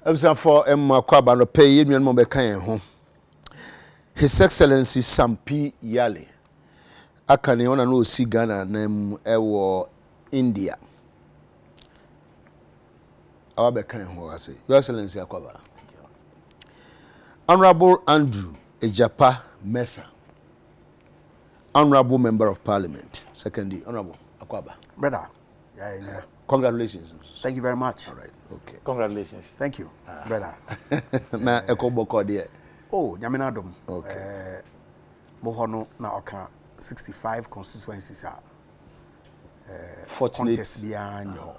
For Kwaba no pay union Mobeka home. His Excellency Sampi Yale. Akane ona no si Ghana nem ewo India. Our Beka home I say. Your Excellency Akwaba. Honorable Andrew Ejapa Mesa. Honorable Member of Parliament. Secondly, Honorable Akwaba. Brother. Yeah. Congratulations. Thank you very much. All right. Okay. Congratulations. Thank you, brother. Na ekoboko de. Oh, Nyaminadom. Okay. Mohono na oka 65 constituencies are. Fortunate. Contest beyond your.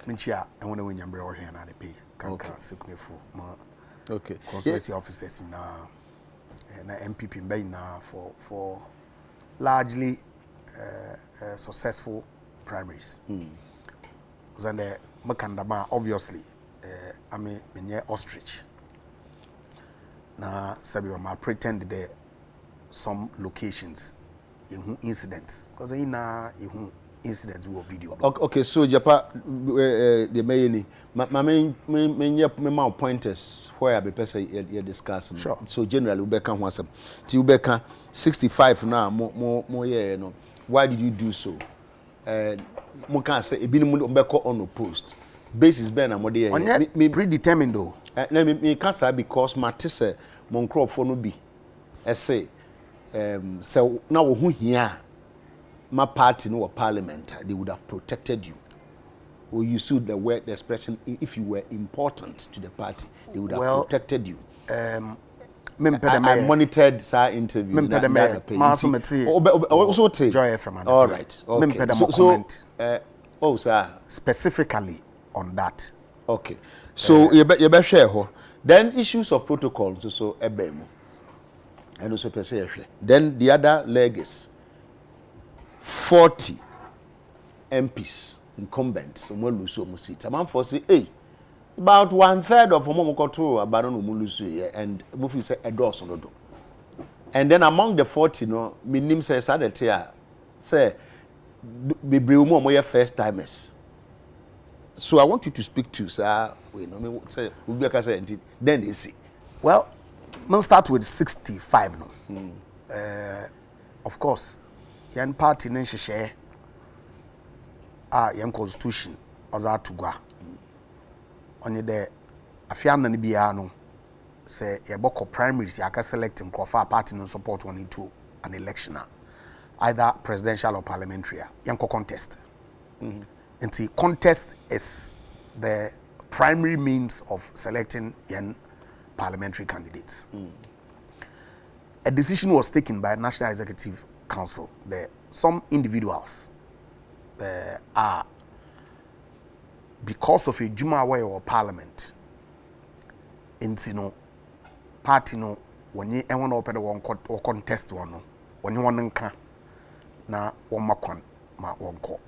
Minchia, I want to win your brother here and I pay. Kanka Sikmefu. Okay. Constituency officers in na MPP in na for largely successful primaries. And the Makandama, obviously, I mean, ostrich. Now, Sabioma pretend there some locations in incidents because in incidents we will video. Okay, so Japa, the main, my main pointers where I be person you discussing. Sure. So generally, we can want some. Till Ubeka 65 now, more yeah, no. Why did you do so? Mo can say e binu mo be on the post basis ben na mo dey me predetermined though me can say because matise mo nkrofo no bi say so na wo hu hia my party no parliament they would have protected you or you used the word the expression if you were important to the party they would have protected you. I monitored sa interview. Also take Joy FM. All right. Okay. So sir. Specifically on that. Okay. So you be share ho. Then issues of protocol so ebemo. And also per se. Then the other leg is 40 MPs incumbents. So mo lose mo seat. Man for say about 1/3 of Momo Koto Abaron Mulusu and Mufi said a doors on the door. And then among the 40, no, minim says Adekye say be Brumo moya first timers. So I want you to speak to sir. We know say we be say then they see. Well, we'll start with 65 no. Of course, yan party nenshe share yan constitution oza tugwa. On the afiana ni biya no say yeboko primaries yaka selecting croffa party no support one into an election either presidential or parliamentary yanko contest. And the contest is the primary means of selecting young parliamentary candidates. A decision was taken by National Executive Council that some individuals are because of a Juma way or parliament, in party no when you want to open one or contest one no when you want to na one makwan ma one call.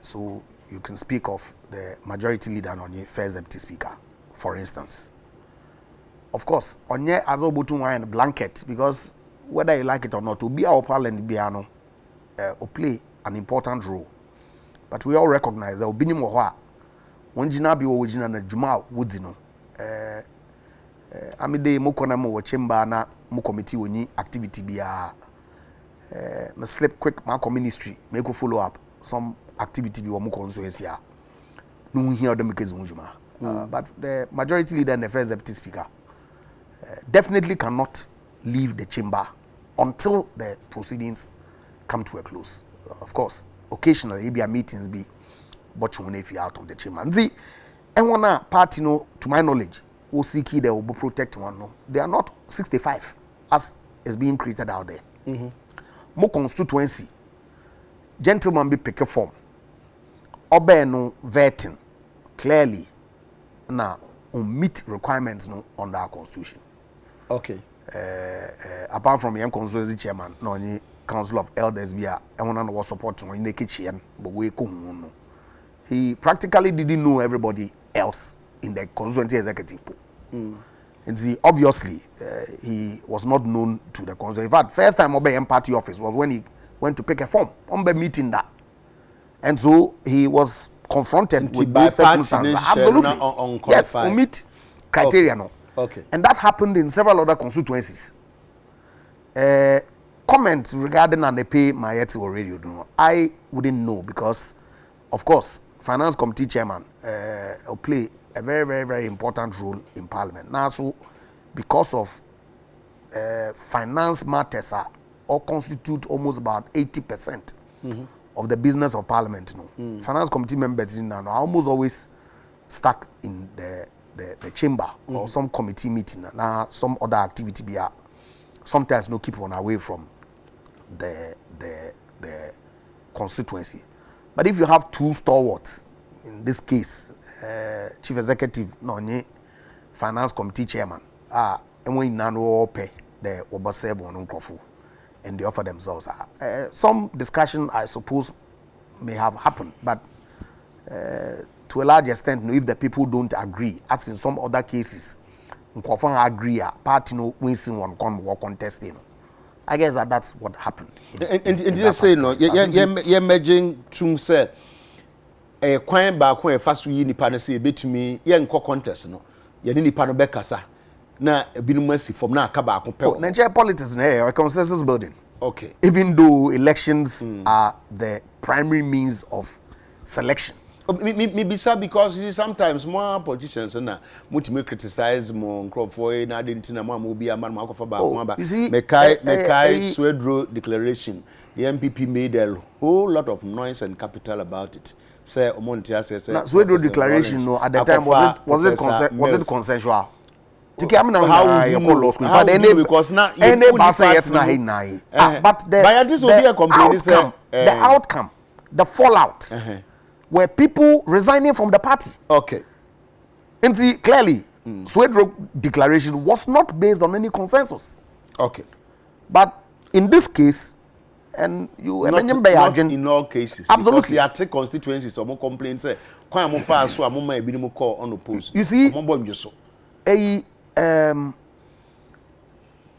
So you can speak of the majority leader on your first deputy speaker, for instance. Of course, on your as a blanket because whether you like it or not, to be our parliament biano or play an important role. But we all recognize that Obini Mohwa, one jina bi ojina na Juma Woodzino. Amide Mokona mo chamber na mo committee woni activity bia. Me slip quick my ministry, make a follow up some activity bi wo mo constituency a. No hear them because Juma. But the majority leader and the first deputy speaker definitely cannot leave the chamber until the proceedings come to a close. Of course, occasionally there be meetings be but you if you out of the chamber. And see, and one party no, to my knowledge, will seek they will protect one no. They are not 65 as is being created out there. More constituency, gentlemen be pick a form. Obey no vetting clearly now meet requirements no under our constitution. Okay. Apart from young constituency chairman, no any Council of Elders be a one was supporting in the kitchen, but we come. He practically didn't know everybody else in the constituency executive. And see, obviously, he was not known to the constituency. In fact, first time Obey party office was when he went to pick a form on the meeting that. And so he was confronted with those circumstances. Absolutely. Yes, we meet criteria no. Okay. And that happened in several other constituencies. Comment regarding Anepe Mayeti or radio, I wouldn't know because, of course, Finance Committee Chairman will play a very, very, very important role in Parliament. Now, so because of finance matters or constitute almost about 80% of the business of Parliament. Finance Committee members are almost always stuck in the chamber or some committee meeting. Now, some other activity be sometimes no keep on away from the constituency. But if you have two stalwarts, in this case, Chief Executive, Finance Committee Chairman, and when nano pay the Obasebo on Unkrofu, and they offer themselves. Some discussion, I suppose, may have happened, but to a large extent, if the people don't agree, as in some other cases, Unkrofu agree, party no wins one contesting. I guess that's what happened. And you say no, you're imagine to say a coin back when fast we ni panasi a bit to me, young contest no, you need panobekasa. Na binumansi from na kaba akopel. Nigeria politics a consensus building. Okay. Even though elections are the primary means of selection. Maybe because you see, sometimes more politicians na multi criticize more crofo na didn't na more be a man you see, Mekai Swedro declaration. The MPP made a whole lot of noise and capital about it. Say Omontia says Swedro declaration no at the time was it consensual? But the outcome, the fallout, were people resigning from the party. Okay. And see, clearly, Swedro declaration was not based on any consensus. Okay. But in this case, and you not in all cases. Absolutely. Because the constituencies or more complaints say, you see,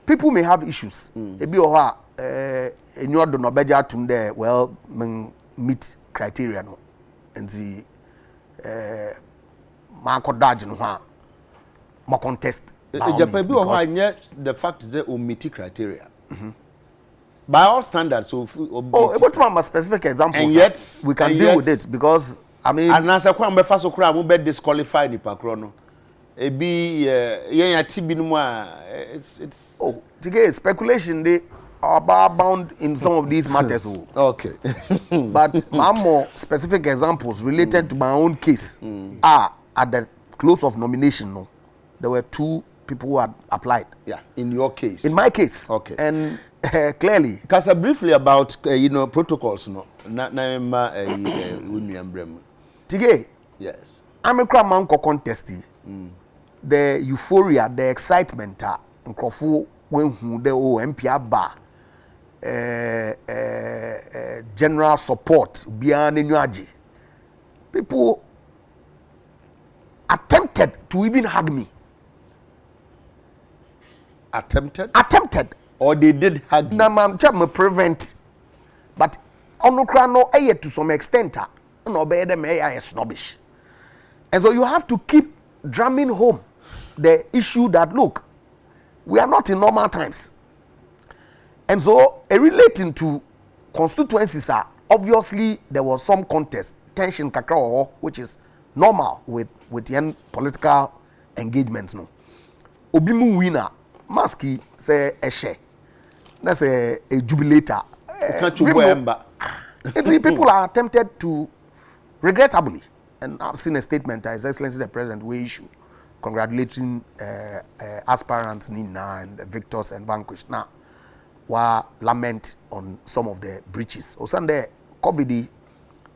people may have issues. Well, meet criteria no, and the Marco Dodge no more contest. The fact that meet criteria. By all standards, so what my specific examples, and yet we can deal with it because I mean, and as a crime, my first crime, be disqualified the Pacrono. It's speculation they are bound in some of these matters. Okay. But more specific examples related to my own case are at the close of nomination. No, there were two people who had applied. Yeah, in your case. In my case. Okay. And clearly. Because briefly about protocols. No, Tige. Yes. I'm a crowd contesting. The euphoria, the excitement, when the MPR bar, general support, beyond Nuaji. People attempted to even hug me. Attempted. Or they did hug you. Now, I'm trying prevent. But onokrano to some extent, no better than snobbish. And so you have to keep drumming home the issue that look, we are not in normal times. And so relating to constituencies obviously there was some contest, tension kakra, which is normal with the political engagements. No. Obimu winner, maski say eshe. That's a jubilator. People are tempted to, regrettably, and I've seen a statement His Excellency the President we issue congratulating aspirants Nina and victors and vanquished. Now, were lament on some of the breaches. O Sunday, COVID,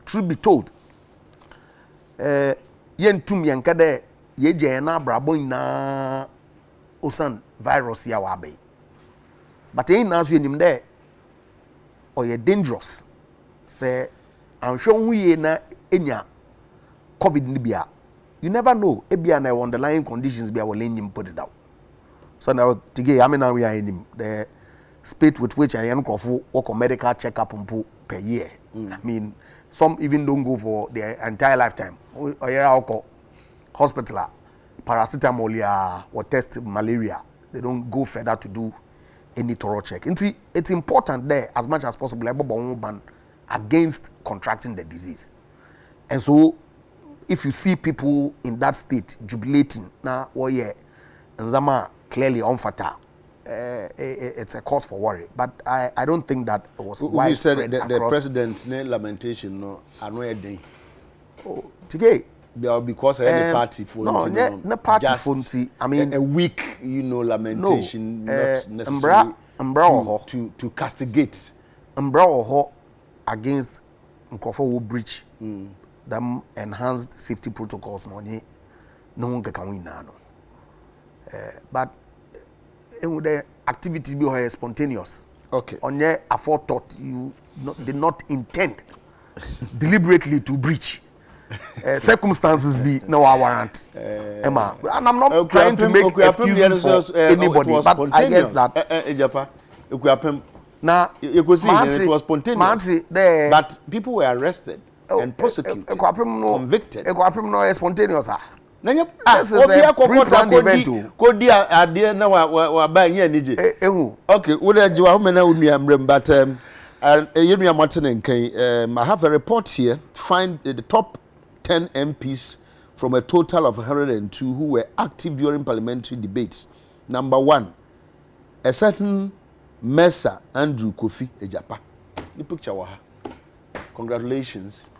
truth be told, yen tum yankade ye jena brabo na osan virus ya wabe. But in now you him there or ye dangerous. Say I'm sure we na enya COVID nibia. You never know. Ebia na underlying conditions be our lane put it out. So now today I mean now we are in him the speed with which I am work on medical checkup per year. I mean some even don't go for their entire lifetime. Or yeah, hospital, paracetamol or test malaria. They don't go further to do any thorough check. It's important there as much as possible against contracting the disease. And so, if you see people in that state jubilating, now, oh yeah, Nzama clearly unfatal. It's a cause for worry. But I don't think that it was widespread. You said the president's lamentation, no, I know a day. Oh, today. Because any party for no party for I mean a weak, lamentation, not necessarily to castigate. Against who breach them enhanced safety protocols. No one can win now. But the activity be spontaneous. Okay. On your aforethought, you did not intend deliberately to breach. Circumstances be no warrant. Emma, and I'm not trying to make excuses for anybody, but I guess that now you could see it was spontaneous. But people were arrested and prosecuted, convicted. No spontaneous. This is a pre-planned event. Okay, but I have a report here. Find the top 10 MPs from a total of 102 who were active during parliamentary debates. Number 1, a certain Mesa Andrew Kofi Ejapa. The picture waha. Congratulations.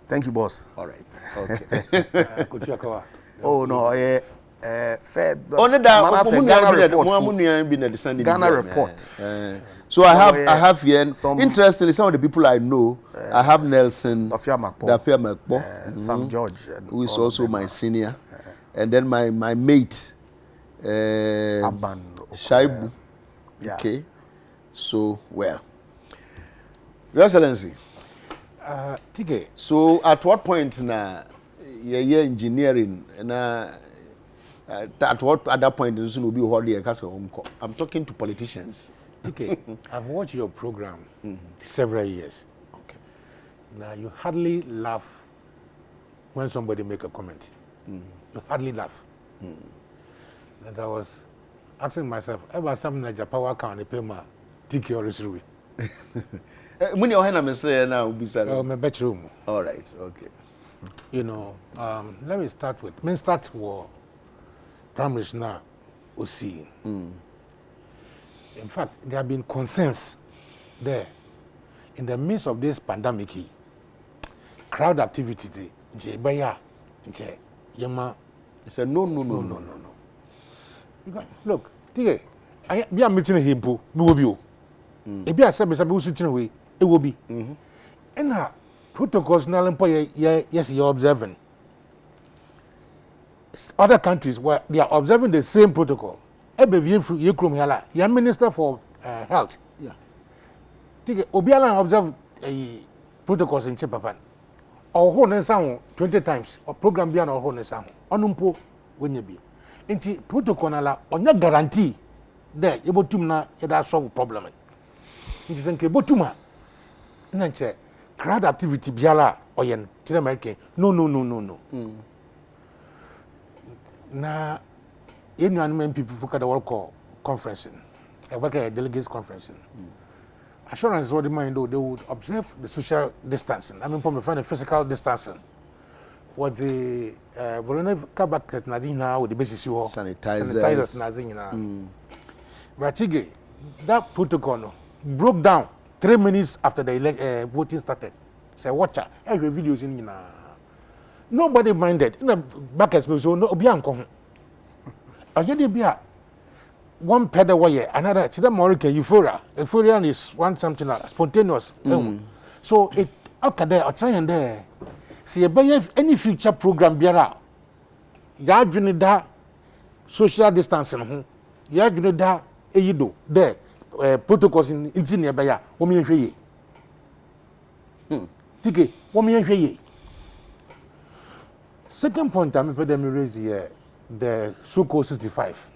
Thank you, boss. All right. Okay. Oh no, fair. Only that Ghana report. So I have here some, interestingly, some of the people I know. I have Nelson, Dapia Makpo, Sam George, who is also my senior, and then my mate, Aban Shaibu. Okay, so well, Your Excellency. Tige. So at what point na engineering na at what other point is will be holding a I'm talking to politicians. Okay, I've watched your program several years. Okay. Now you hardly laugh when somebody make a comment. You hardly laugh. And I was asking myself, ever something like Japan can pay my ticket or reserve? When you have a say now, be said. Oh, my bedroom. All right, okay. Let me start with. Start with primary now. We see. In fact, there have been concerns there in the midst of this pandemic. Crowd activity, Jebaya, Yama. He said, no. Look, Tige, I be a meeting him, me will be. If you are sitting away, it will be. And protocols now, yes, you're observing. Other countries where they are observing the same protocol. Your Minister for Health. Yeah. Obiala observe protocols in Chipapan. Or hold sound 20 times. Or program beyond or hold sound. Onumpo when you be. Inti protocol on your guarantee there you to na that solve problem. It is nke botuma. Nanche crowd activity biala oyen to America. No. Na many people focus the work call conferencing. I work at a delegates conferencing. Assurance is what they mind though, they would observe the social distancing. I mean, find the physical distancing. What the voluntary bucket nadina with the basis you sanitizers nadina. But that protocol broke down 3 minutes after the voting started. Say watcher, every videos in nobody minded. In the back as so no obianko. Be one pedal way, another to the Morika euphoria. Euphoria is one something like spontaneous. So it okay there, I'll try and there. See if any future program biara. Ya da social distancing. Ya da eyido there protocols in near baya. Women ye. Tike, women ye. Second point I'm going to raise here. The so-called 65.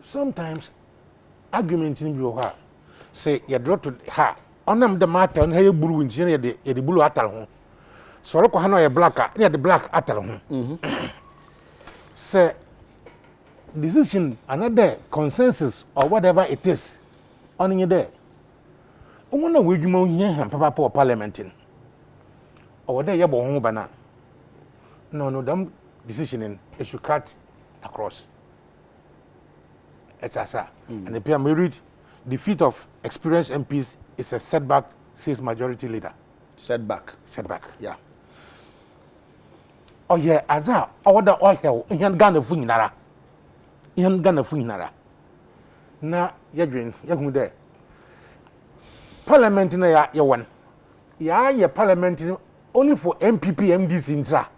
Sometimes arguments in your heart say you draw to her onam the matter on hey blue in the blue atal ho so ko ha no ye black near the black atal ho say decision another consensus or whatever it is on you there wona we dwuma hia han papa for parliament or there ye bo ho bana no them decision in it should cut across it's asa and the PM read defeat of experienced MPs is a setback, says majority leader. Setback. Yeah. Oh yeah, aza order oil in Ghana funinara. In Ghana funinara. Na yadrin yahu there. Parliament na ya one. Ya parliament only for MPP MDs intra.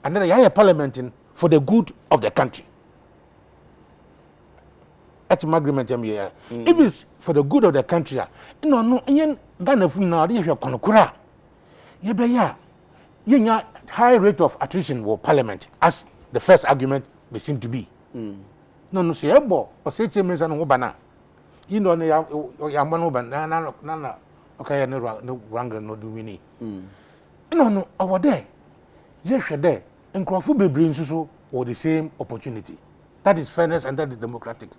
And then ya parliament for the good of the country. At agreement here. If it's for the good of the country, no, yen Ghana funa dey hwe konokura. Ye be ya. Yenya high rate of attrition for parliament as the first argument may seem to be. No say ebo o say chairman no bana. You know ya mano ban na okay no wrong no do we ni. No over there. Ye hwe there. Nkrofo bebre nsuso for the same opportunity. That is fairness and that is democratic.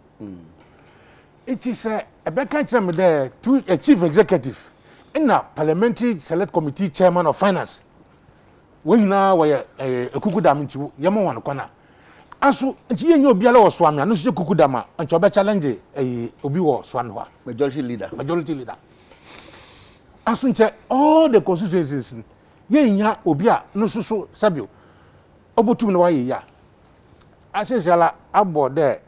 It is a back there to a chief executive in a parliamentary select committee chairman of finance. When now we a kukudam into Yamawan corner. Aso, you know, Biala or Swami, and no kukudama, and Choba challenge a Obiwa Swanwa. Majority leader. Asunche all the constituencies. Yenya Obia, no so Sabio. Obutum no ya. I say, Jala, aboard there.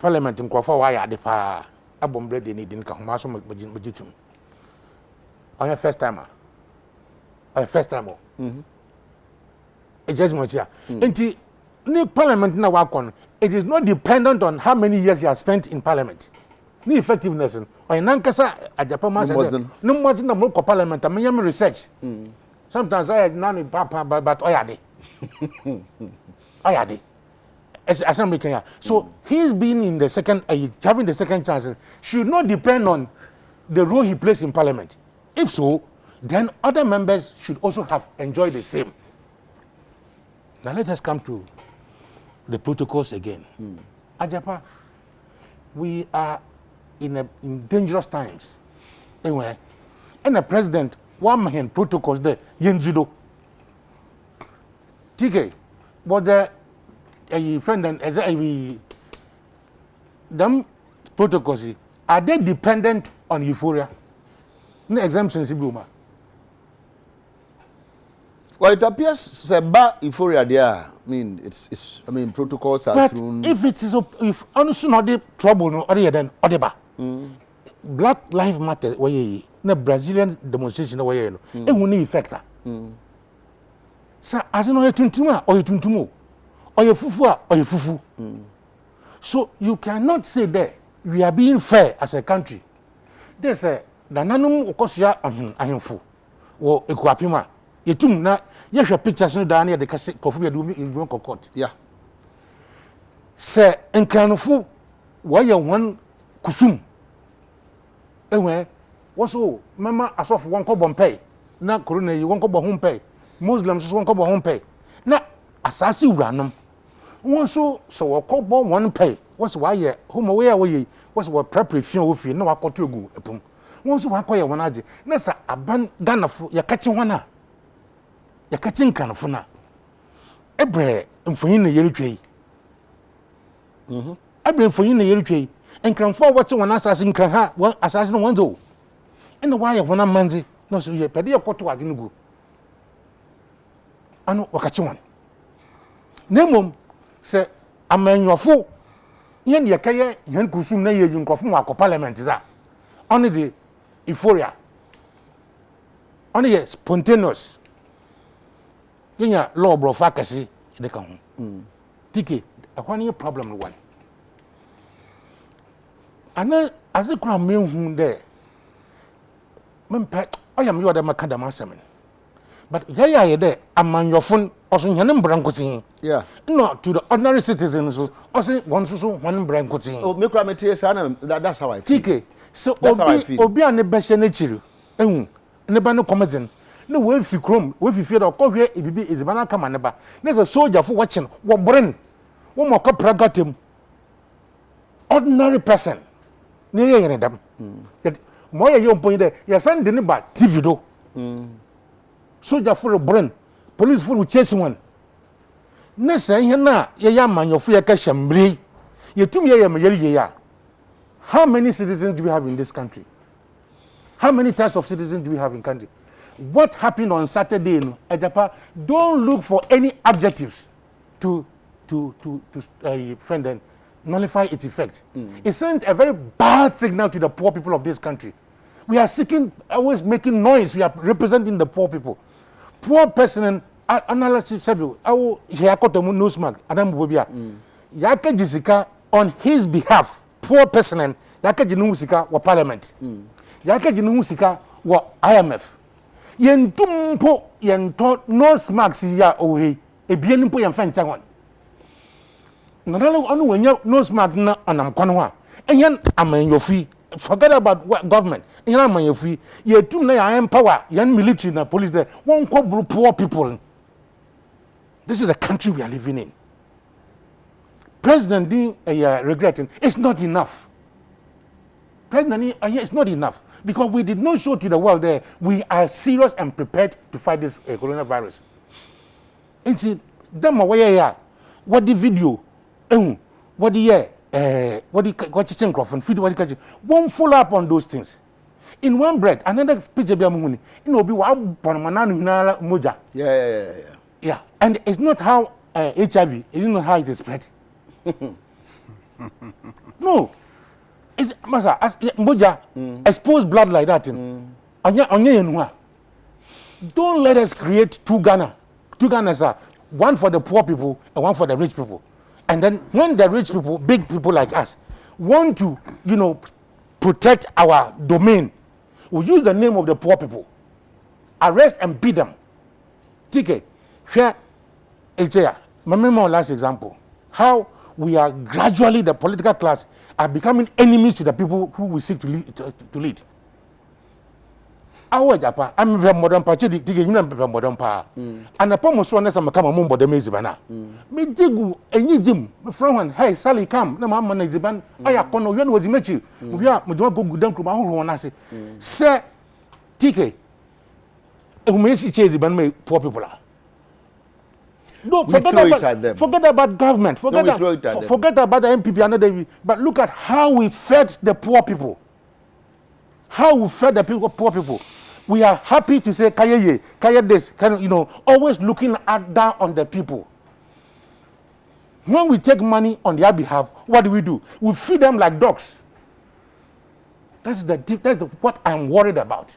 Parliament in Crawford, why are the pa abombre de need in Kahumaso Majitum? On your first timer. It's just much here. And the Parliament now work on it is not dependent on how many years you have spent in Parliament. The effectiveness or in Nankasa at Japan, no more than the local Parliament. I mean, research. Sometimes I had none in Papa, but Oyade. Assembly Kenya. So he's been in the second, having the second chance should not depend on the role he plays in Parliament. If so, then other members should also have enjoyed the same. Now let us come to the protocols again. Ajapa, we are in dangerous times. Anyway, and the president, one man protocols there, Yenjudo. TK, but the a friend and as them protocols are they dependent on euphoria? No exemptions, Bluma. Well, it appears Seba euphoria there. I mean, protocols are but thrown. If it is, if honestly not the trouble, no other than Odeba. Black Lives Matter, way the Brazilian demonstration, way no, it will need effect. So, as you know, you tuntuma or you tuntumo. Or your fufu or your fufu. So you cannot say that we are being fair as a country. There's a nananum okosia ahemfu or ekwapima. Yetum na yehwe pictures no down here the kofu do in court. Yeah. Say enkanofo why one kusum. Ewe woso mama asof won ko bompay na corona yi won ko bo hompay. Muslims so won ko bo hompay. Na asasi wuranom one so wakobo one pay what's why ye homo we what's what preparation wo fi na wakoto egu epum one so wakoye won age na sa aban ganafo ya kachi wana ya kachi nkanafo na ebre mfoyin na yeretwei ebre mfoyin na yeretwei nkranfo wate wona asase nkran ha asase no wanzo ena why ye wona manzi no so ye pede ye koto age nugu ano wakachi wan nemom se amanyofo yen ye kaye yen kusum na ye yinkofo mu akọ parliament za on the euphoria on the spontaneous yenya law bro fakasi de kan ho tike akwani problem one ana azekura menhu de mempa oyam yo de makada masemen but ye de amanyofo also nyanem brankotin yeah no to the ordinary citizens so also one so one brankotin oh me kura me tie say that's how I feel. TK So That's how I feel. Obi ane beshe ne chiru. Ne ba no comedy. No we fi krom, we fi da ko hwe ebibi ezibana kama ne ba. Na so soldier for watching, wo bren. Wo mo ko pragatem. Ordinary person. Ne ye yene dam. Yet mo ye yom point there. Ya send ne ba TV do. Soldier for bren. Police for chase one. Na say he na ye ya manyofu ye ka shambri. Ye tum ye me ye ya. How many citizens do we have in this country? How many types of citizens do we have in country? What happened on Saturday in Ejapa? Don't look for any adjectives to friend and nullify its effect. It sent a very bad signal to the poor people of this country. We are seeking, always making noise. We are representing the poor people. Poor person analysis sabi awo hiakoto no smag adam bobia. Yake jisika on his behalf. Poor person yake jinu sika wa parliament. Yake jinu sika wa IMF. Yentumpo yento no smag si ya ohe ebien mpo yemfa ncha hon. Nadale onu wenya no smag na anam kono a. Enyen amanyofi. Forget about what government. Enyen amanyofi. Yetum na ya empower yan military na police there. Won ko poor people. This is the country we are living in. President Dean regretting it's not enough. President it's not enough because we did not show to the world there we are serious and prepared to fight this coronavirus. And see, them away what the video, what the what the microphone, what won't follow up on those things. In one breath, another picture be amuni. You know, be wa mananu na moja. Yeah, and it's not how HIV. It's not how it is spread. No, it's masa as moja exposed blood like that. Don't let us create two Ghana. Two Ghanas are one for the poor people and one for the rich people. And then when the rich people, big people like us, want to, protect our domain, we use the name of the poor people, arrest and beat them. TK, here, my last example, how we are gradually, the political class, are becoming enemies to the people who we seek to lead. Our Japan, I'm a modern party, modern power. And upon most one, I'm a come among the Mezibana. Me digu, and you, Jim, from one, hey, Sally, come, no mamma, Ziban, I are Cono, you was met you. We are, we don't go down to my own, I say, Sir, TK, who may see change the poor people are. No, forget about government. Forget about the MPP another. But look at how we fed the poor people. How we fed the poor people. We are happy to say kaya this, always looking down on the people. When we take money on their behalf, what do? We feed them like dogs. That's what I'm worried about.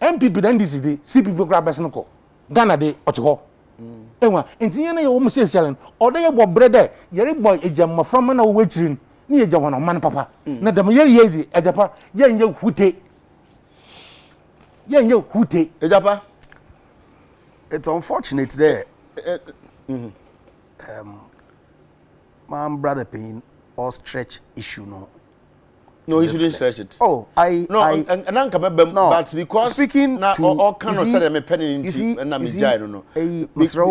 MPP then this is the see people grab personal Ghana de ocho. Enwa enti na yo mo sesialen oda ye bo brede yere boy ejamma from na wo chirin ni ejamma no man papa na dem yere yedi ejapa ye nye hute ejapa. It's unfortunate there. My brother pain or stretch issue No, you shouldn't stretch it. Oh, and but because speaking to all kind of tell me penny into and I'm no. Mr.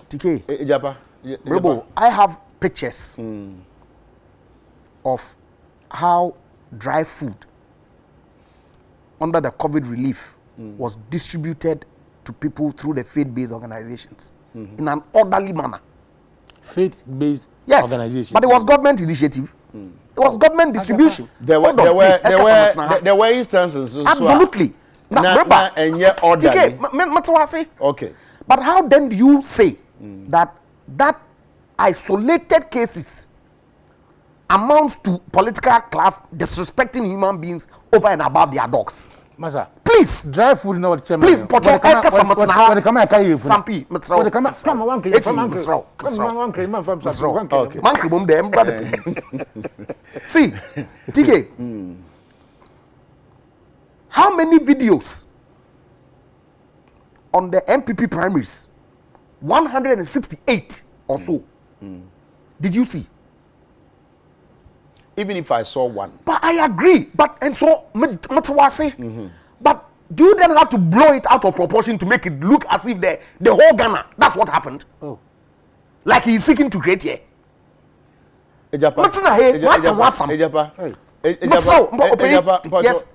TK. Ejapa. Rebo, I have pictures of how dry food under the COVID relief was distributed to people through the faith-based organizations in an orderly manner. Faith-based organization. But it was government initiative. It was government distribution. There were instances. Absolutely. And yet orderly. Okay. But how then do you say that isolated cases amounts to political class disrespecting human beings over and above their dogs? Masa, please dry food no what please pocho eka samatna ha come aka sampi metro come one crate okay man bom dem brother see TK how many videos on the MPP primaries 168 or so did you see? even if I saw one. But I agree. But and so but do you then have to blow it out of proportion to make it look as if the whole Ghana, that's what happened? Oh. Like he's seeking to create here. Ejapa. Yes.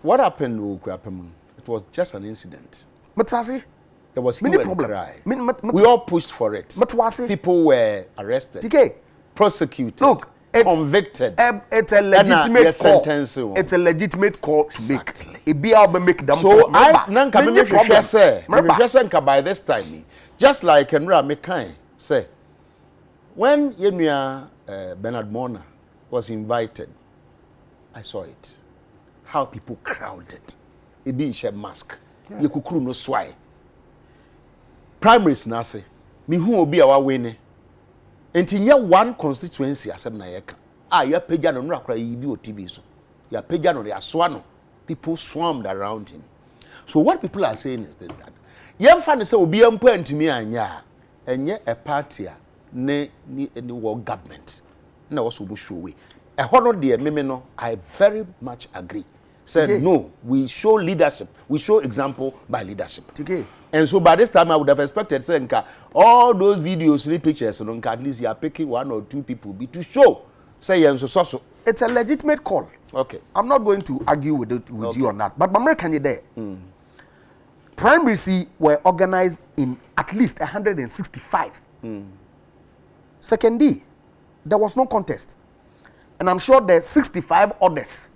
What happened? It was just an incident. There was many problem. We all pushed for it. People were arrested, prosecuted, look, convicted. It's a legitimate call. It's a legitimate call to make. Make them so by this time, just like Enra Mekai say, when Bernard Mona was invited, I saw it. How people crowded. It be a mask. You could no swai. Primaries nase. Me who will be our winner. And in one constituency as na yeka. Ya peja no nra kra yibi o TV so. Ya peja no ya swano. People swarmed around him. So what people are saying is that yem fa ne say obi ampo antimi anya enye a party ne world government. Na was obo show we. E hono de meme no I very much agree. Said no, we show leadership. We show example by leadership. And so by this time I would have expected saying all those videos, 3 pictures, and at least you are picking 1 or 2 people to show. Say so. It's a legitimate call. Okay. I'm not going to argue with you on that. But American you there. Primaries were organized in at least 165. Second D, there was no contest. And I'm sure there's 65 others.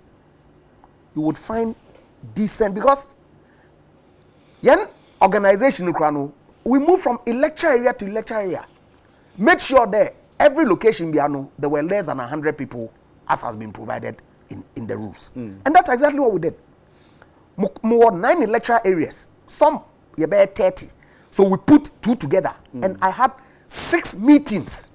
You would find decent because organization we move from electoral area to electoral area. Make sure that every location there were less than 100 people as has been provided in the rules. And that's exactly what we did. More 9 electoral areas, some about 30. So we put 2 together and I had 6 meetings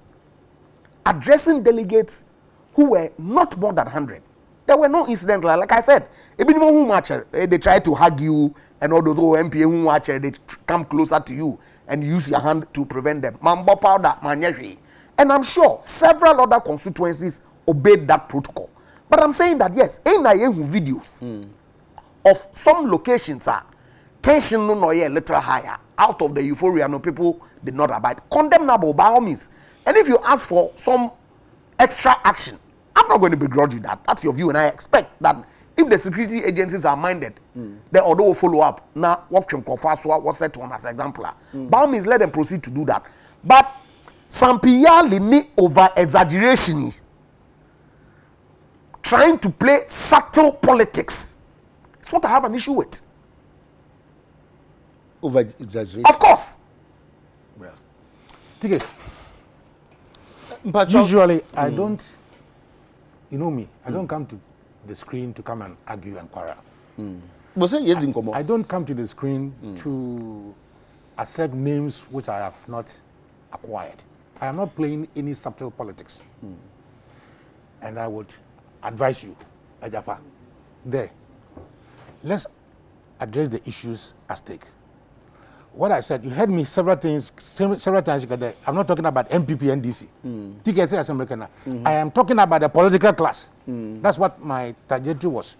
addressing delegates who were not more than 100. There were no incidents like I said. They try to hug you and all those MPA who watch they come closer to you and use your hand to prevent them. Mambo powder, and I'm sure several other constituencies obeyed that protocol. But I'm saying that yes, videos of some locations are tension no a little higher out of the euphoria. No people did not abide. Condemnable by all means. And if you ask for some extra action, I'm not going to begrudge you that. That's your view, and I expect that if the security agencies are minded, they will follow up. Now, what Faswa was set on as an example. By all means, let them proceed to do that. But some PR limit over exaggeration, trying to play subtle politics. It's what I have an issue with. Over exaggeration? Of course. Well, usually, I don't. You know me, I don't come to the screen to come and argue and quarrel. I don't come to the screen to accept names which I have not acquired. I am not playing any subtle politics. And I would advise you, Ajapa, let's address the issues at stake. What I said, you heard me several times. I'm not talking about MPP, NDC. I am talking about the political class. That's what my trajectory was.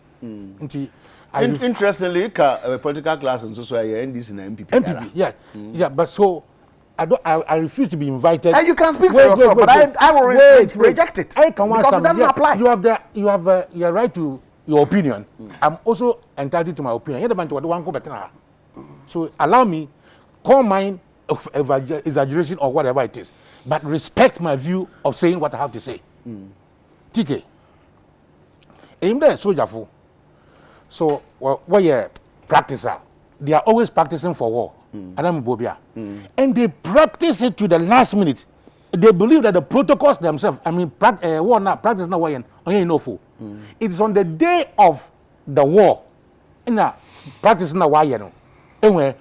Interestingly, political class and so NDC and MPP. MPP, yeah. But so I refuse to be invited. And you can speak for yourself, but I will reject it because it doesn't apply. You have your right to your opinion. I'm also entitled to my opinion. So allow me. Call mine of exaggeration or whatever it is, but respect my view of saying what I have to say. TK. In there, so what you practicer, they are always practicing for war. And they practice it to the last minute. They believe that the protocols themselves, war now, practice now, it's on the day of the war. Practice now, anyway,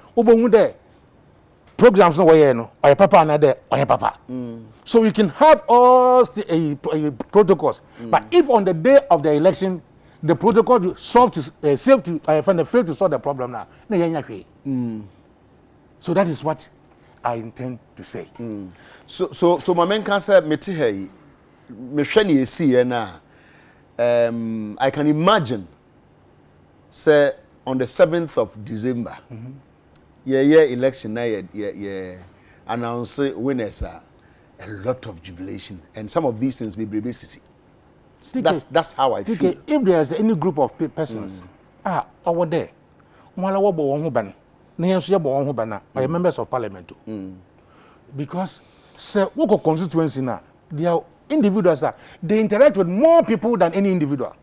programs no way no or papa another or papa. So we can have all protocols. But if on the day of the election the protocol fail to solve the problem now, so that is what I intend to say. So my main cancer meti me shani esi na I can imagine say on the 7th of December election na announce winners a lot of jubilation and some of these things be brebe city. That's how I feel. If there's any group of persons over there mwala wo bo won ho ban na yenso ye bo won ho ban na or members of parliament because say what constituency na they are individuals that they interact with more people than any individual.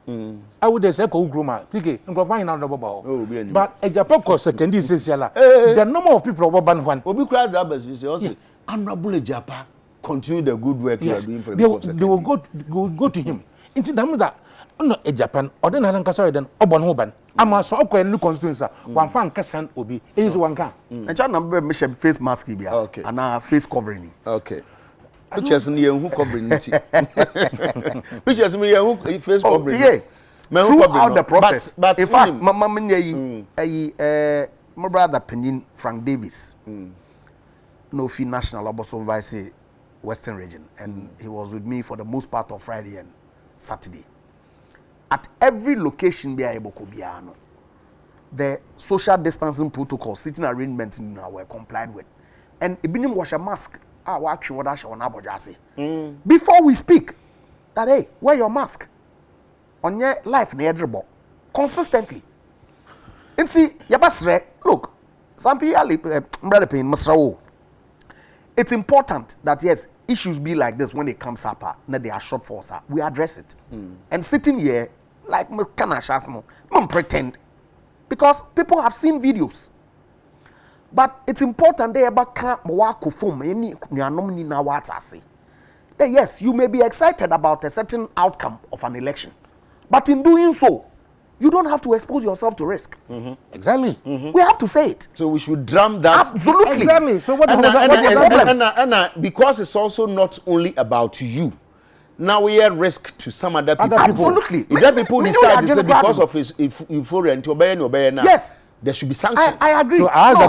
I would say ko groma pike ngofan na do bobo but e japan ko second essential the number of people over ban one obi crowd that best say also honorable japan continue the good work you are doing for the they will go to him into them that no e japan or then han kasa den obon ho ban ama so ko en constituency one fan kasan obi is one can and chan number me face mask bia and face covering. Okay. Pictures in who covering it. Pictures me who face covering. Throughout the process. But in fact, mama my brother Penin Frank Davis. No fee national Oboson Vice Western region, and he was with me for the most part of Friday and Saturday. At every location be able to be the social distancing protocol, sitting arrangements were complied with, and it didn't wash a mask. Before we speak, that hey, wear your mask on your life near consistently. And see, look, some people it's important that yes, issues be like this when it comes up, that they are short for us, we address it. And sitting here, like pretend, because people have seen videos. But it's important they yes, you may be excited about a certain outcome of an election, but in doing so, you don't have to expose yourself to risk. Exactly. We have to say it. So we should drum that. Absolutely. Exactly. So what and because it's also not only about you. Now we are at risk to some other people. Absolutely. If that people decide to say because of his euphoria and to obey now. Yes. There should be sanctions. I agree. So I ask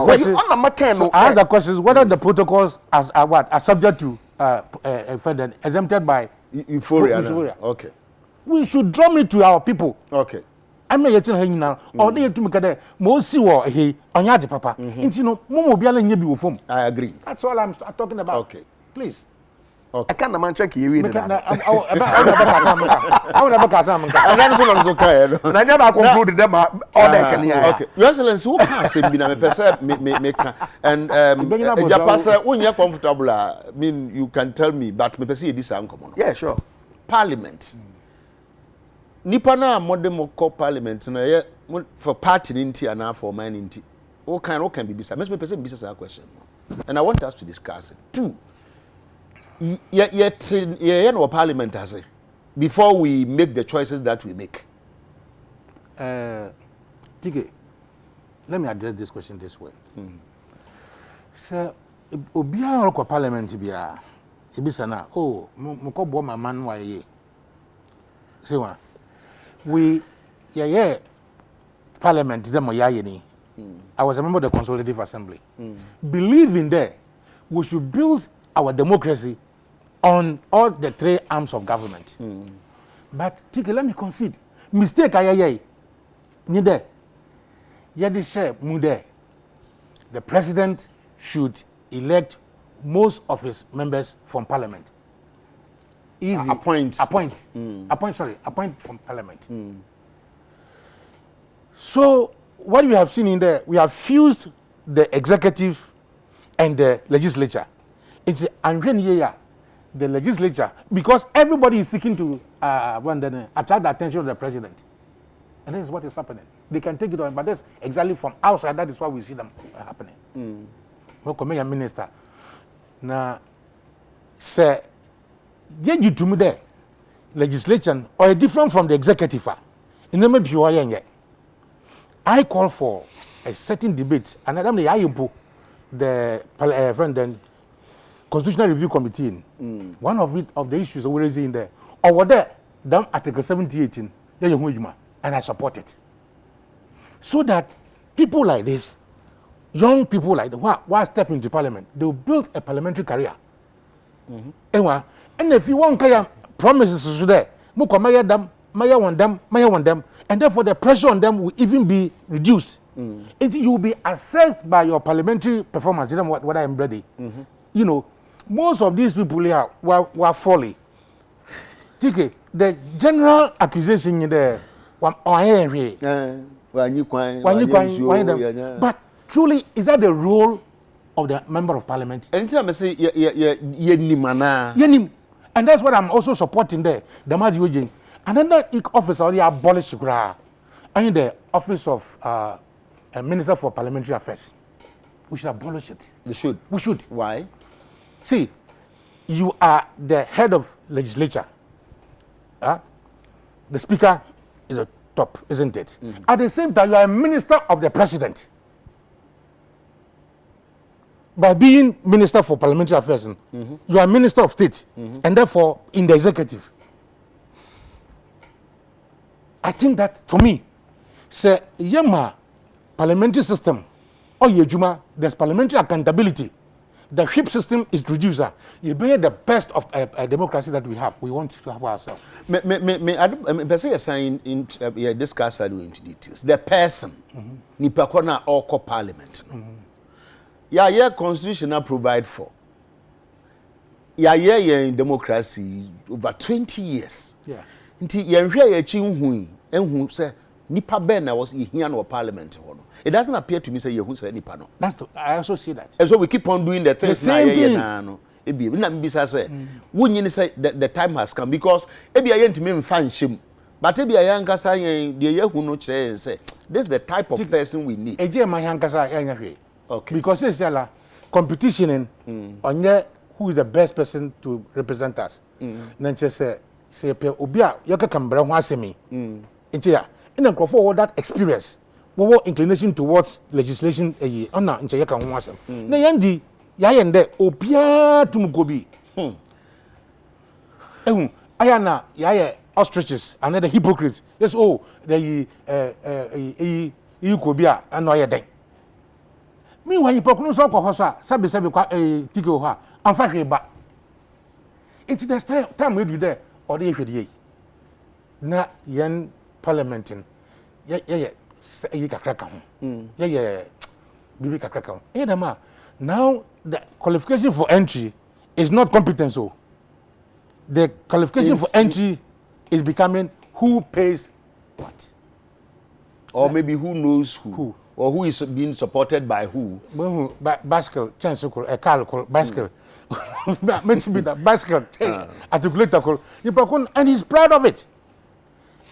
the question, whether the protocols are subject to exempted by euphoria. Okay. We should drum it to our people. Okay. I may yet now or they to make a mosi or he on yard papa. No momo biala nyebi wo fom. I agree. That's all I'm talking about. Okay. Please. Okay. I can't man check you read it. I will never cast them. And then so on okay. And I never concluded them all that can hear. Okay. Your Excellency, who can say me na me person me and Japasa when you are comfortable I mean you can tell me but me person this am come on. Yeah, sure. Parliament. Nipa na modern mo parliament na ye for party ninti and for mine ninti. What can be bisa? Me person bisa question. And I want us to discuss it. Two. Yet in parliament has it before we make the choices that we make. Tige, let me address this question this way. Sir, Obia or parliament bia, Ibisana, oh, Mukobo man why ye. See one. We parliament them yayeni. I was a member of the Consultative Assembly. Believing there, we should build our democracy on all the three arms of government. But Tige, let me concede. Mistake ayaye. Nide. Yedi share mude. The president should elect most of his members from parliament. Easy. Appoint from parliament. So what we have seen in there, we have fused the executive and the legislature. It's the legislature, because everybody is seeking to attract the attention of the president. And this is what is happening. They can take it on, but that's exactly from outside. That is why we see them happening. Come minister. Now, say, get you to me there. Legislation or different from the executive. In the maybe I call for a certain debate, and I'm the friend and Constitutional Review Committee. One of the issues we're raising there, or what there, down Article 78 and I support it. So that people like this, young people like that, who step into parliament, they'll build a parliamentary career. And if you want promises is there. Muko maya them, maya want them, and therefore the pressure on them will even be reduced. You will be assessed by your parliamentary performance. You know what I am ready. You know, most of these people here were folly. The general accusation in there, but truly, is that the role of the member of parliament? And say, and that's what I'm also supporting there. The Maji and then that office already abolished and the office of Minister for Parliamentary Affairs. We should abolish it. They should. We should. Why? See, you are the head of legislature. The speaker is a top, isn't it? At the same time, you are a minister of the president. By being minister for parliamentary affairs, you are minister of state, and therefore in the executive. I think that for me, say yema parliamentary system, or yejuma, there's parliamentary accountability. The whip system is reduced. You bring the best of a democracy that we have. We want to have ourselves. I say saying in discuss into details. The person, nipa kona oko parliament. Yeah, constitution provide for. Yeah, in democracy over 20 years. Yeah. Until ye chinhui, and who say nipa ben was here no parliament. It doesn't appear to me say you say nipa no. I also see that. And so we keep on doing the things. The same thing. The time has come because ebi aye ntimi mfa nhyem but ebi aye ankasa yen de ye hu no kire say this is the type of person we need. Eje ma ankasa yen hwe. Okay. Because it's a competition on who is the best person to represent us. Then just say pe obi a ye ka kambra ho asemi. Nti ya in forward that experience. What inclination towards legislation ona nche ye ka ho asem. Na yandi ya yende obia tumugobi. Ayana ya ostriches and the hypocrites. Yes, oh, the kobia and no yeden. Meanwhile, you proclaim so kohosa, sabi kwa tiko ha, anfa ba. It's the time we do there or the hwede. Na yen parliamenting. Ye kakraka ho. Bibi kakraka ho. Edama. Now the qualification for entry is not competence. So the qualification for entry is becoming who pays what, or maybe who knows who, or who is being supported by who. Bicycle, chance, a car, bicycle. Meant to be that bicycle, articulator, and he's proud of it.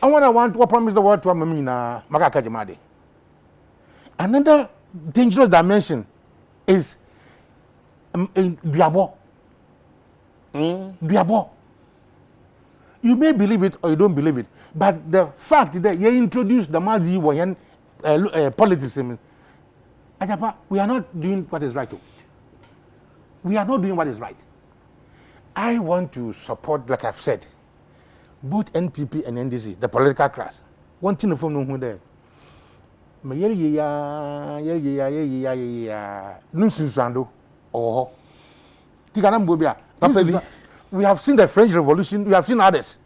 I want to promise the word to Amina Makaka Jamadi. Another dangerous dimension is Biabo. Biabo. You may believe it or you don't believe it, but the fact that you introduced the Mazi Wayan politics, Ajapa, we are not doing what is right. We are not doing what is right. I want to support, like I've said, both NPP and NDC, the political class. One thing from who there. We have seen the French Revolution, we have seen others.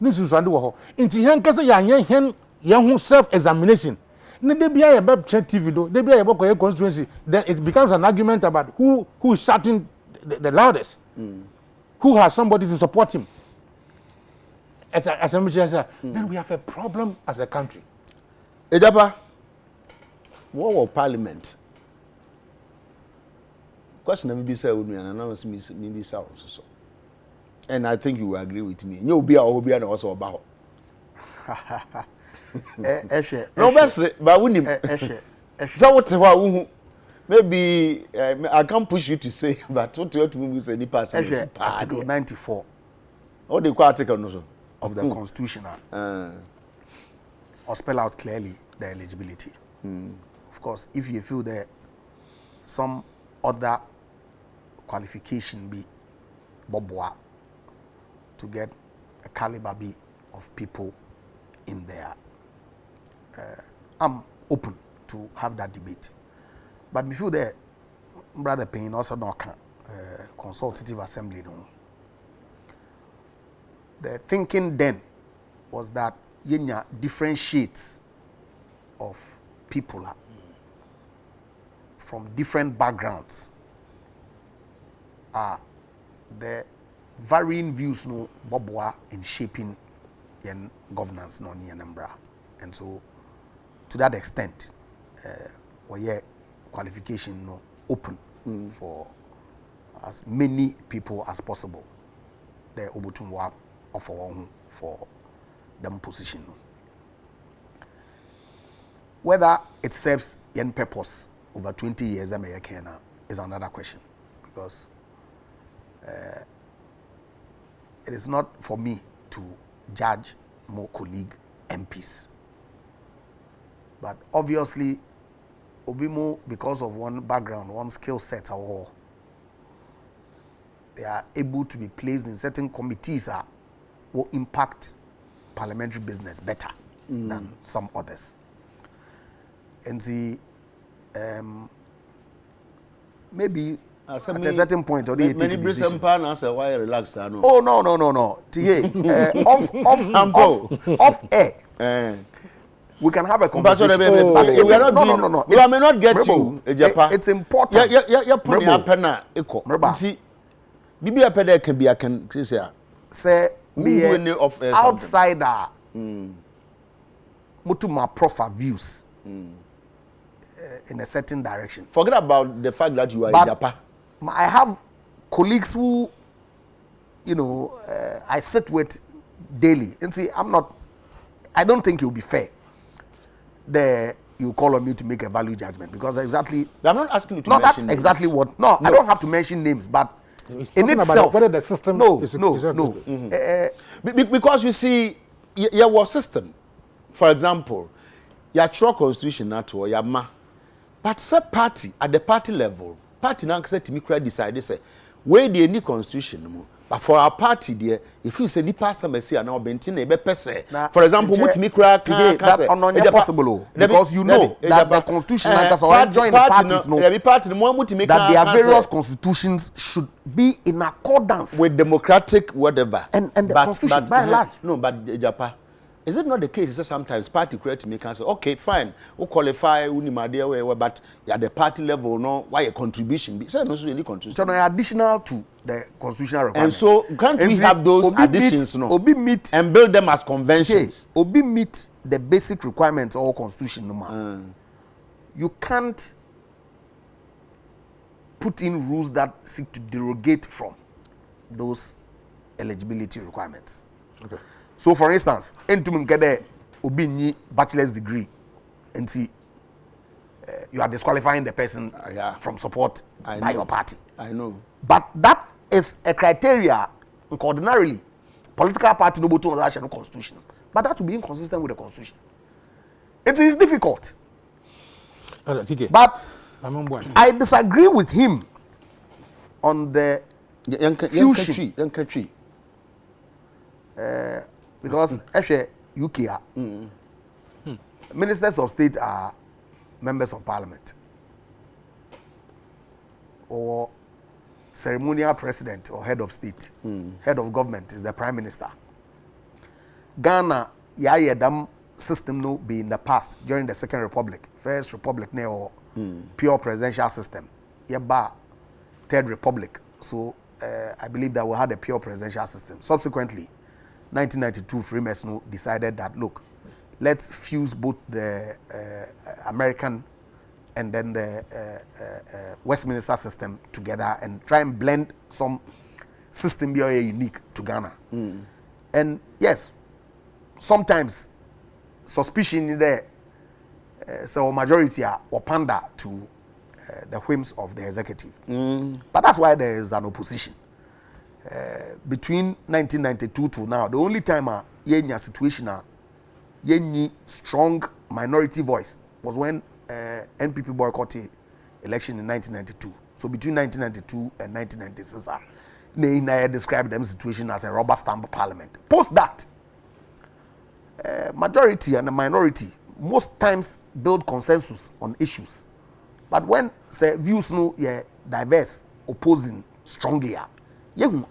Self-examination. TV, then it becomes an argument about who is shouting the loudest, who has somebody to support him. Then we have a problem as a country. Ejapa, what was Parliament? Question maybe say with me and announce maybe so. And I think you will agree with me. You be also about. No, but we so what? Maybe I can't push you to say, but what you to say the person. Article 94. What the article no of the Constitution or spell out clearly the eligibility. Of course, if you feel that some other qualification be bobwa to get a caliber be of people in there, I'm open to have that debate. But before that, Brother Payne also don't consultative assembly no. the thinking then was that yenya different shades of people from different backgrounds are the varying views no bobwa in shaping yen governance no ni Anambra. And so to that extent we qualification no open for as many people as possible the obutumwa offer for them position. Whether it serves yen purpose over 20 years is another question, because it is not for me to judge more colleague MPs. But obviously, Obimo, because of one background, one skill set, or they are able to be placed in certain committees that will impact parliamentary business better than some others. And the maybe at a certain point, or they take a decision. Why relax? Oh no. Off air. We can have a conversation. No. I may not get you. It's important. Bibi apede can be a can say be outsider. Mutuma profile views in a certain direction. Forget about the fact that you are in Japan. I have colleagues who, I sit with daily. And see, I don't think it will be fair. You call on me to make a value judgment, because exactly. I'm not asking you to. No, mention that's names. exactly what. No, I don't have to mention names, but in itself, whether the system no. Because you see, your system, for example, your true constitution not to your ma, but say party at the party level, party now say to me decide say where the any constitution. But for our party there, if you say ni pastor mercy and now bentin ebe pese. For example, mutimi kura can that's possible, because you know that the constitution and join the parties know that their various constitutions should be in accordance with democratic whatever. And the constitution by and large. No, but Japan. Is it not the case that sometimes party create me can say, okay, fine, we qualify, but at the party level, no, why a contribution? Be no any contribution. So additional to the constitutional requirements. And so can't we have those additions, meet and build them as conventions? Okay, meet the basic requirements of constitution, no. You can't put in rules that seek to derogate from those eligibility requirements. Okay. So, for instance, entum nkede obi ni bachelor's degree, and see, you are disqualifying the person from support by your party. I know. But that is a criteria. Ordinarily, political party no to no constitution, but that will be inconsistent with the constitution. It is difficult. But I disagree with him on the fusion. Because actually UK ministers of state are members of parliament, or ceremonial president or head of state. Head of government is the prime minister. Ghana dam system no be in the past during the Second Republic, First Republic or pure presidential system. Third Republic. So I believe that we had a pure presidential system. Subsequently, 1992, Freemason decided that, look, let's fuse both the American and then the Westminster system together and try and blend some system be unique to Ghana. And yes, sometimes suspicion in there, so majority are pander to the whims of the executive. But that's why there is an opposition. Between 1992 to now, the only time a situation yenny strong minority voice was when NPP boycotted election in 1992. So between 1992 and 1996, they described them situation as a rubber stamp parliament. Post that, majority and the minority most times build consensus on issues. But when say views no diverse, opposing strongly,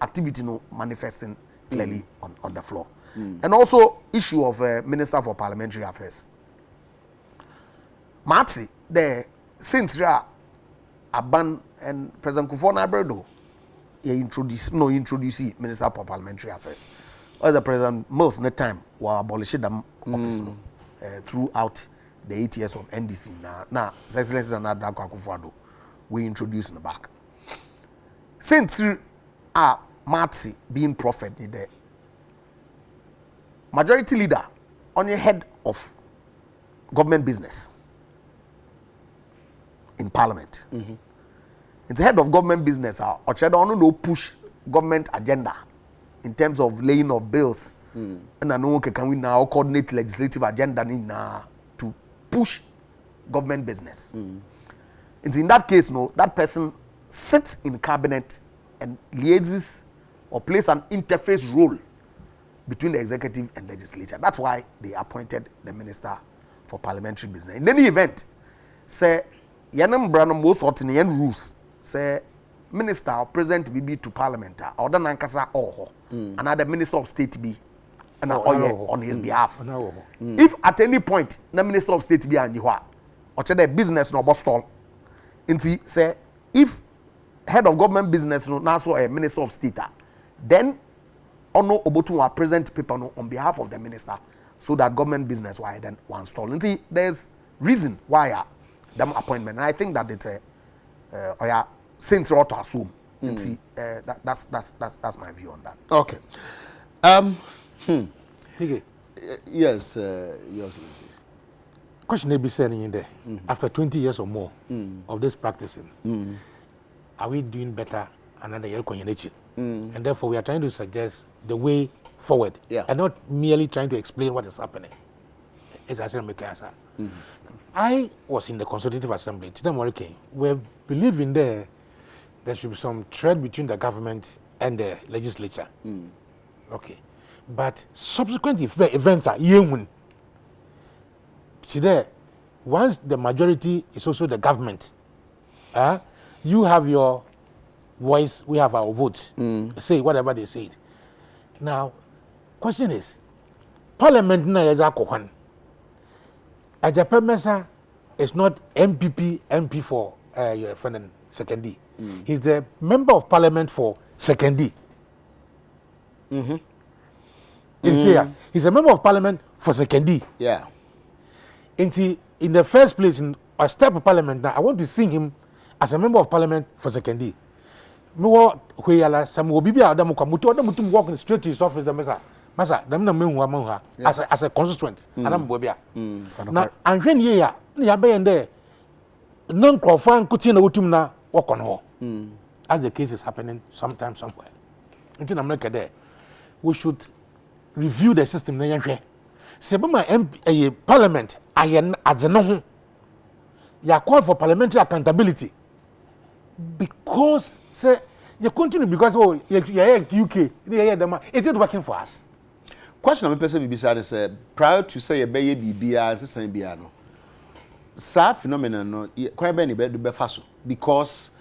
activity no manifesting clearly on the floor. And also issue of Minister for Parliamentary Affairs. Marty, the since Aban and President Kufuor Nabredo, he introduce Minister for Parliamentary Affairs. Or the President most of the time were abolishing the office throughout the 8 years of NDC. Now, we introduce in the back. Since Marty being prophet, the majority leader on the head of government business in Parliament. It's the head of government business. Ochedo no push government agenda in terms of laying of bills. And I know can we now coordinate legislative agenda to push government business. It's in that case, no, that person sits in cabinet and liaises or plays an interface role between the executive and legislature. That's why they appointed the Minister for Parliamentary Business. In any event, say Yanam Branham most certain rules say Minister or President be to Parliament or the Nankasa or another Minister of State be on his behalf. If at any point the Minister of State be and you are or the business no bostol, say if head of government business no now so a Minister of State, then ono obotu present paper no on behalf of the minister so that government business why then one stall. There's reason why them appointment, and I think that it's a since or to assume. That's my view on that. Okay. Yes. Yes. Question they be saying in there after 20 years or more of this practicing, are we doing better another year? And therefore we are trying to suggest the way forward and not merely trying to explain what is happening. As I said, I was in the Consultative Assembly, we believe in there should be some thread between the government and the legislature. Okay. But subsequent events are young. Today, once the majority is also the government, you have your voice, we have our vote. Say whatever they said. Now, question is, Parliament na is a Ajape Mesa is not MP for your friend secondary. He's the member of Parliament for secondary. He's a member of Parliament for secondary. Yeah. In the first place, in a step of Parliament now, I want to see him as a member of Parliament for secondary. No, where some will be Adam Kamutu walking straight to his office. The Massa, as a constituent, Adam Bobia. Now, and when ye are and there, non crofan Kutina Utumna walk on her. As the case is happening sometimes somewhere. In America, there, we should review the system. Sebama Parliament, I am at the no. You are called for parliamentary accountability because say you continue because you're UK, is it working for us? Question I'm person be is prior to say a baby BBR as a biano. Sa phenomenon no quite many be faso because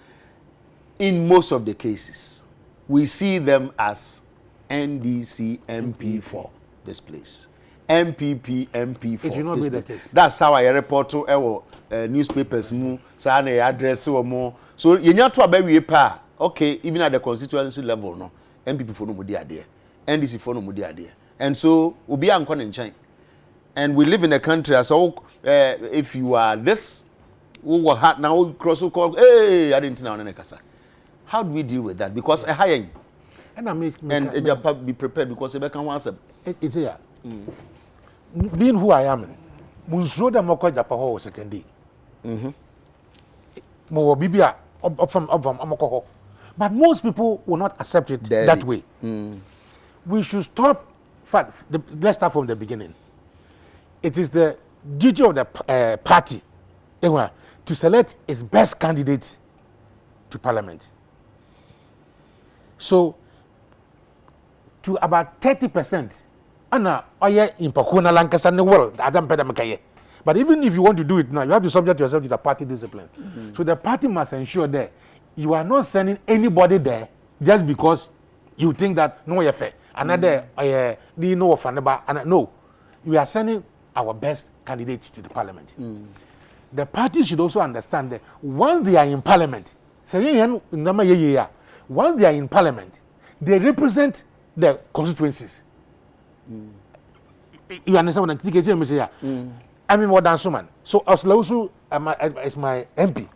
in most of the cases we see them as NDC MP for this place. MPP MP for it will not this be the place. case. That's how I report to newspapers mu sa na address or more. So you nya to abawie pa okay even at the constituency level no MPP for no mudi ade NDC for no mudi ade and so obi ankon nchen and we live in a country as if you are this who were hard now cross so called hey I didn't know na kasa. How do we deal with that because a higher and be prepared because you can answer it's here. Being who I am, Nsroma moko Japaho secondary. Mo bibia from amoko. But most people will not accept it that way. We should stop. Let's start from the beginning. It is the duty of the party to select its best candidate to Parliament. So, to about 30%. Anna, in Pakuna, Lancaster, in the world, Adam Pedamakaye. But even if you want to do it now, you have to subject yourself to the party discipline. So the party must ensure that you are not sending anybody there just because you think that no, you're fair. another do you know of another? No, we are sending our best candidate to the parliament. The party should also understand that once they are in parliament, once they are in parliament, they represent the constituencies. You understand what I'm saying? I mean, what Nsroma. So Oslausu is my MP.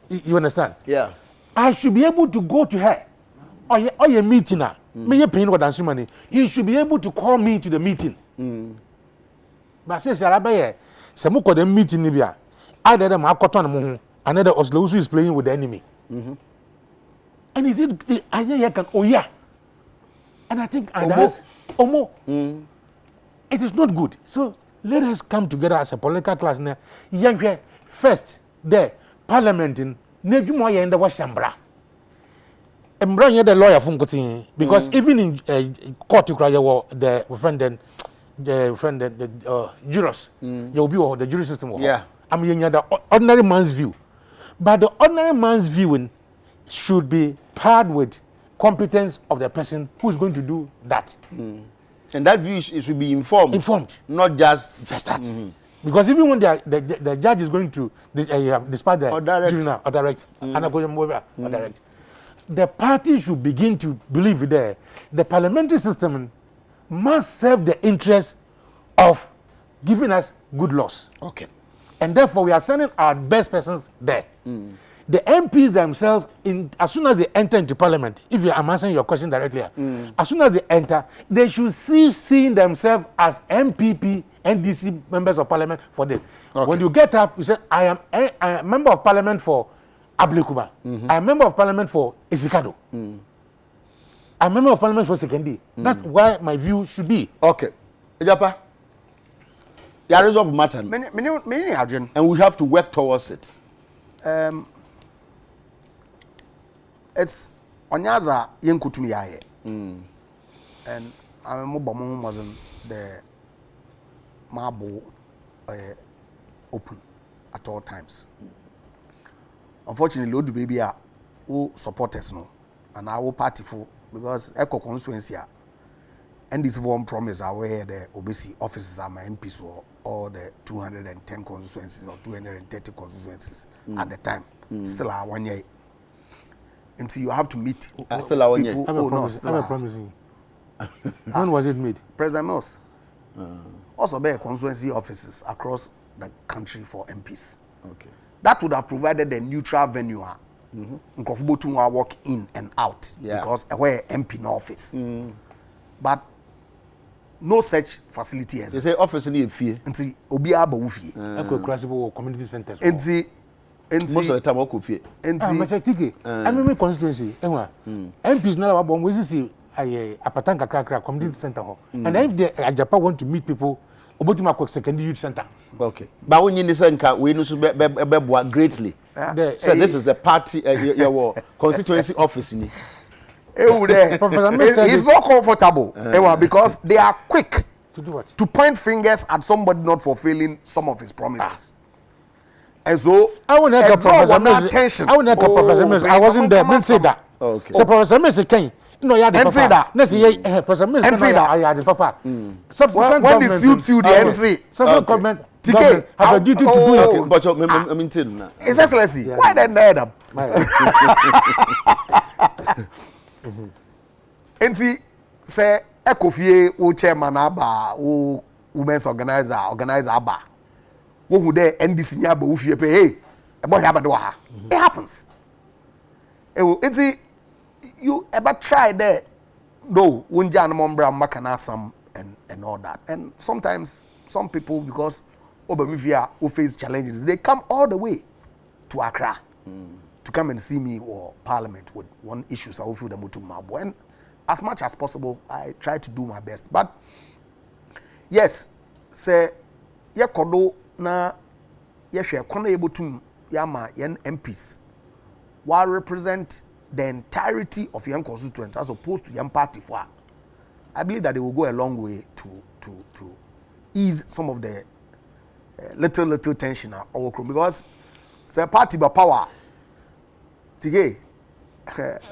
You understand? Yeah. I should be able to go to her. Or your meeting. Me ye paying what Nsroma. He should be able to call me to the meeting. But since Arabaye, some of the meeting Libya, either the Makoton, another Oslausu is playing with the enemy. And is it I can and I think that's it is not good. So let us come together as a political class now. First, the parliament in Nejumoya and the Washambra. And bring the lawyer from Cotin because even in court to cry the jurors, you'll be the jury system. Yeah. I mean, the ordinary man's view. But the ordinary man's viewing should be paired with competence of the person who is going to do that. And that view should be informed. Not just that. Because even when the judge is going to dispatch the jury or direct, or direct, the party should begin to believe there. The parliamentary system must serve the interest of giving us good laws. Okay. And therefore, we are sending our best persons there. The MPs themselves, as soon as they enter into parliament, I'm answering your question directly, as soon as they enter, they should seeing themselves as MPP, NDC members of parliament for this. Okay. When you get up, you say, I am a member of parliament for Ablekuba. I am a member of parliament for Isikado. I'm a member of parliament for Sekendi. That's where my view should be. Okay. Ejapa, there is of matter. And we have to work towards it. It's onyaza yenkutumi yaye. And I remember mom wasn't the marble open at all times. Unfortunately, Lord baby are who supporters no and our party for because echo constituency and this one promise where the obesi offices are my MPs or all the 210 constituencies or 230 constituencies at the time. Still are 1 year. Until you have to meet still our people. I'm promising. When was it made? President Mills. Also there constituency offices across the country for MPs. Okay. That would have provided a neutral venue. Nkofbo walk in and out because where MP no office. But no such facility exists. They say office in fear. Until Obia Bawufi. Community centers. Most of the time, I could fear. I mean, constituency. MPs now about when we see a Patanga Krakra community center. And if the Japan want to meet people, Obotuma secondary youth center. Okay. But when you listen, we know greatly. So this is the party, your constituency office. It's not comfortable because they are quick to do what? To point fingers at somebody not fulfilling some of his promises. And so I won't have Professor Mills. I won't have Professor Mills. I wasn't there. Men say that. Okay. So Professor Mills came. No, yeah, and say that. Let's say Professor Mills. And say that. I had the papa. Subsequent when it suits you, the NC. Subsequent government have a duty to do it. But I mean, His Excellency, why then let them? NC say Ekofie, o chairman aba, o women's organizer aba. Who there NDC nyaba ufie pe hey ebo hia bado ha it happens it's you ever try there no wunja no mbra makana some and all that and sometimes some people because obamivia who face challenges they come all the way to Accra to come and see me or parliament with one issues I will feel the mutu mabo and as much as possible I try to do my best but yes say yekodo na yehwe kono ebotum yama yen MPs while represent the entirety of young constituents as opposed to young party for I believe that they will go a long way to ease some of the little tension our because say party by power today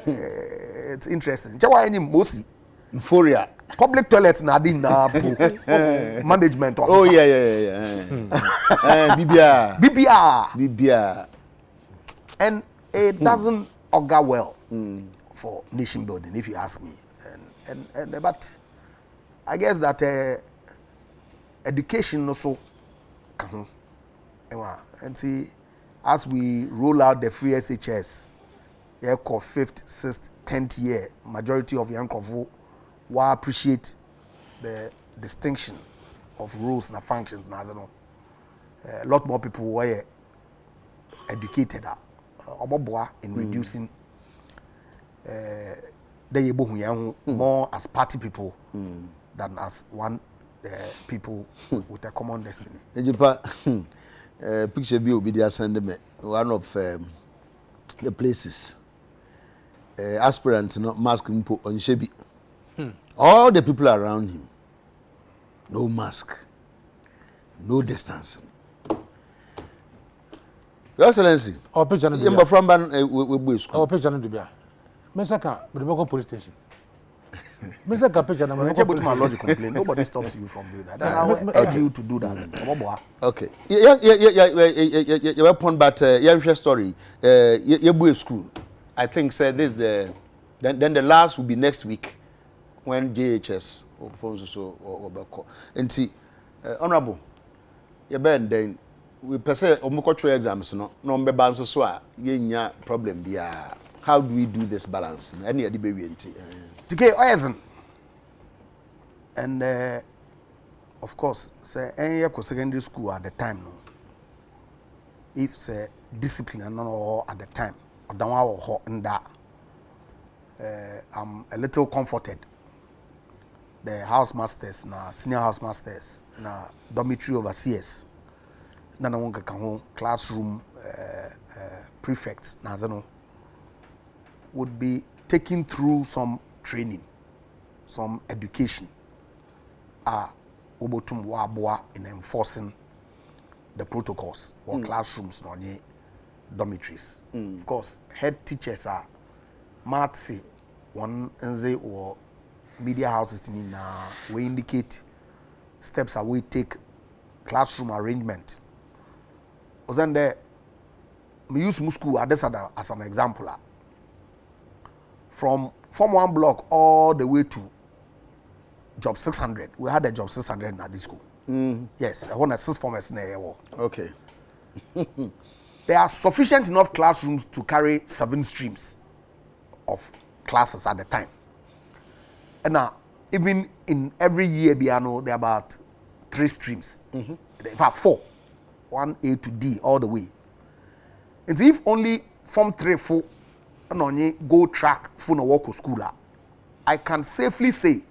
it's interesting chawa any mosi Euphoria. Public toilets na di na management or Oh yeah. BBR. And it doesn't augur well for nation building, if you ask me. And but I guess that education also and see as we roll out the free SHS, yeah, 5th, 6th, 10th year, majority of young people will appreciate the distinction of rules and functions. A lot more people were educated in reducing more as party people than as one people with a common destiny. Picture be obedient send me one of the places aspirant not mask on Shebi. All the people around him, no mask, no distancing. Your Excellency, our picture no be from ban we school. Our picture no be bia. Mesaka, but we go police station. Mesaka picture no go to my lodge complain. Nobody stops you from doing that. I will urge you to do that. Okay. You upon but your story. You boy school. I think say this the then the last will be next week when JHS or so or back. And see, honorable, you been then we per se omukotro exams no be balance so a yenya problem bia. How do we do this balance? Any ade be enti. TK Oyezen. And of course, say any secondary school at the time no. If say discipline and no at the time, or down or in that I'm a little comforted. The house masters, na senior house masters, na dormitory overseers, na one can classroom prefects, na zano would be taken through some training, some education. Obotum waboa in enforcing the protocols or classrooms no dormitories. Of course, head teachers are matsi one nze or media houses in we indicate steps that we take classroom arrangement. Then there we use Musku as an example. From one block all the way to job 600. We had a job 600 at this school. Yes, I want a 6 formers in a wall. Okay. There are sufficient enough classrooms to carry 7 streams of classes at the time. And now, even in every year, there are about 3 streams. In fact, 4. 1A to D all the way. And if only Form 3, 4, and go track for no walk school, I can safely say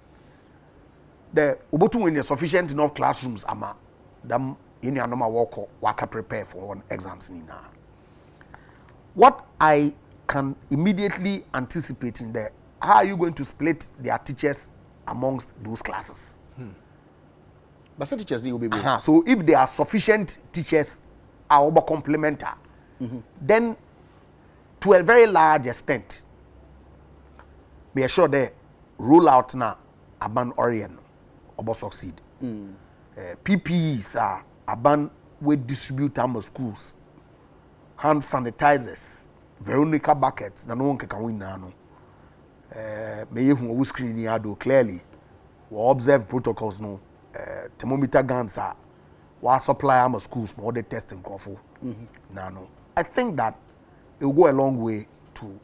the Ubotu in the sufficient enough classrooms ama them in your normal work prepare for one exams in now. What I can immediately anticipate in there, how are you going to split their teachers amongst those classes? But some teachers will be so if there are sufficient teachers are complementary, then to a very large extent, be assured the rollout now aban Orient or succeed. PPEs are aban we distribute our schools, hand sanitizers, Veronica buckets, na no one can win now. May you who screen here do clearly, we observe protocols no. Thermometer guns are what supply our schools more the testing crofo. No. I think that it will go a long way to,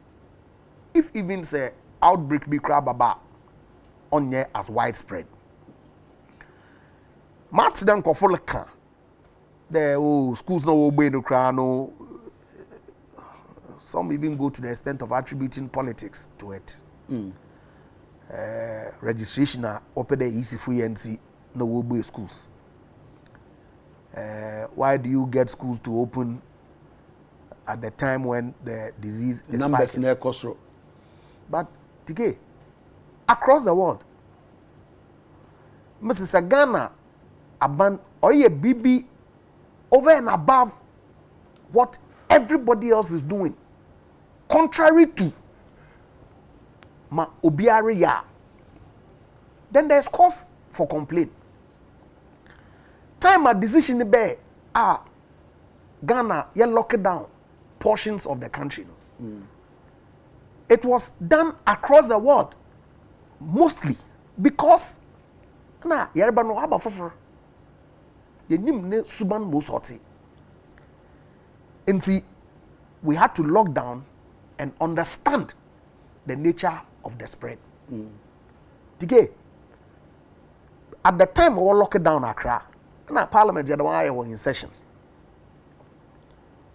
if even say outbreak be crab about on here as widespread. Mats dan crofo the schools no obey no crown no. Some even go to the extent of attributing politics to it. Registration are open the easy for NC no obey schools. Why do you get schools to open at the time when the disease is numbers in Kosro? But TK, across the world, Mrs. Ghana aban or a BB over and above what everybody else is doing, contrary to ma obiari ya then there's cause for complaint. Time a decision be Ghana, you lock it down portions of the country. It was done across the world, mostly because Yerba no haba fofor. Yenim ne suban mo sorti. And we had to lock down and understand the nature of the spread. Tige, at the time we were locked down Accra, Parliament was in session.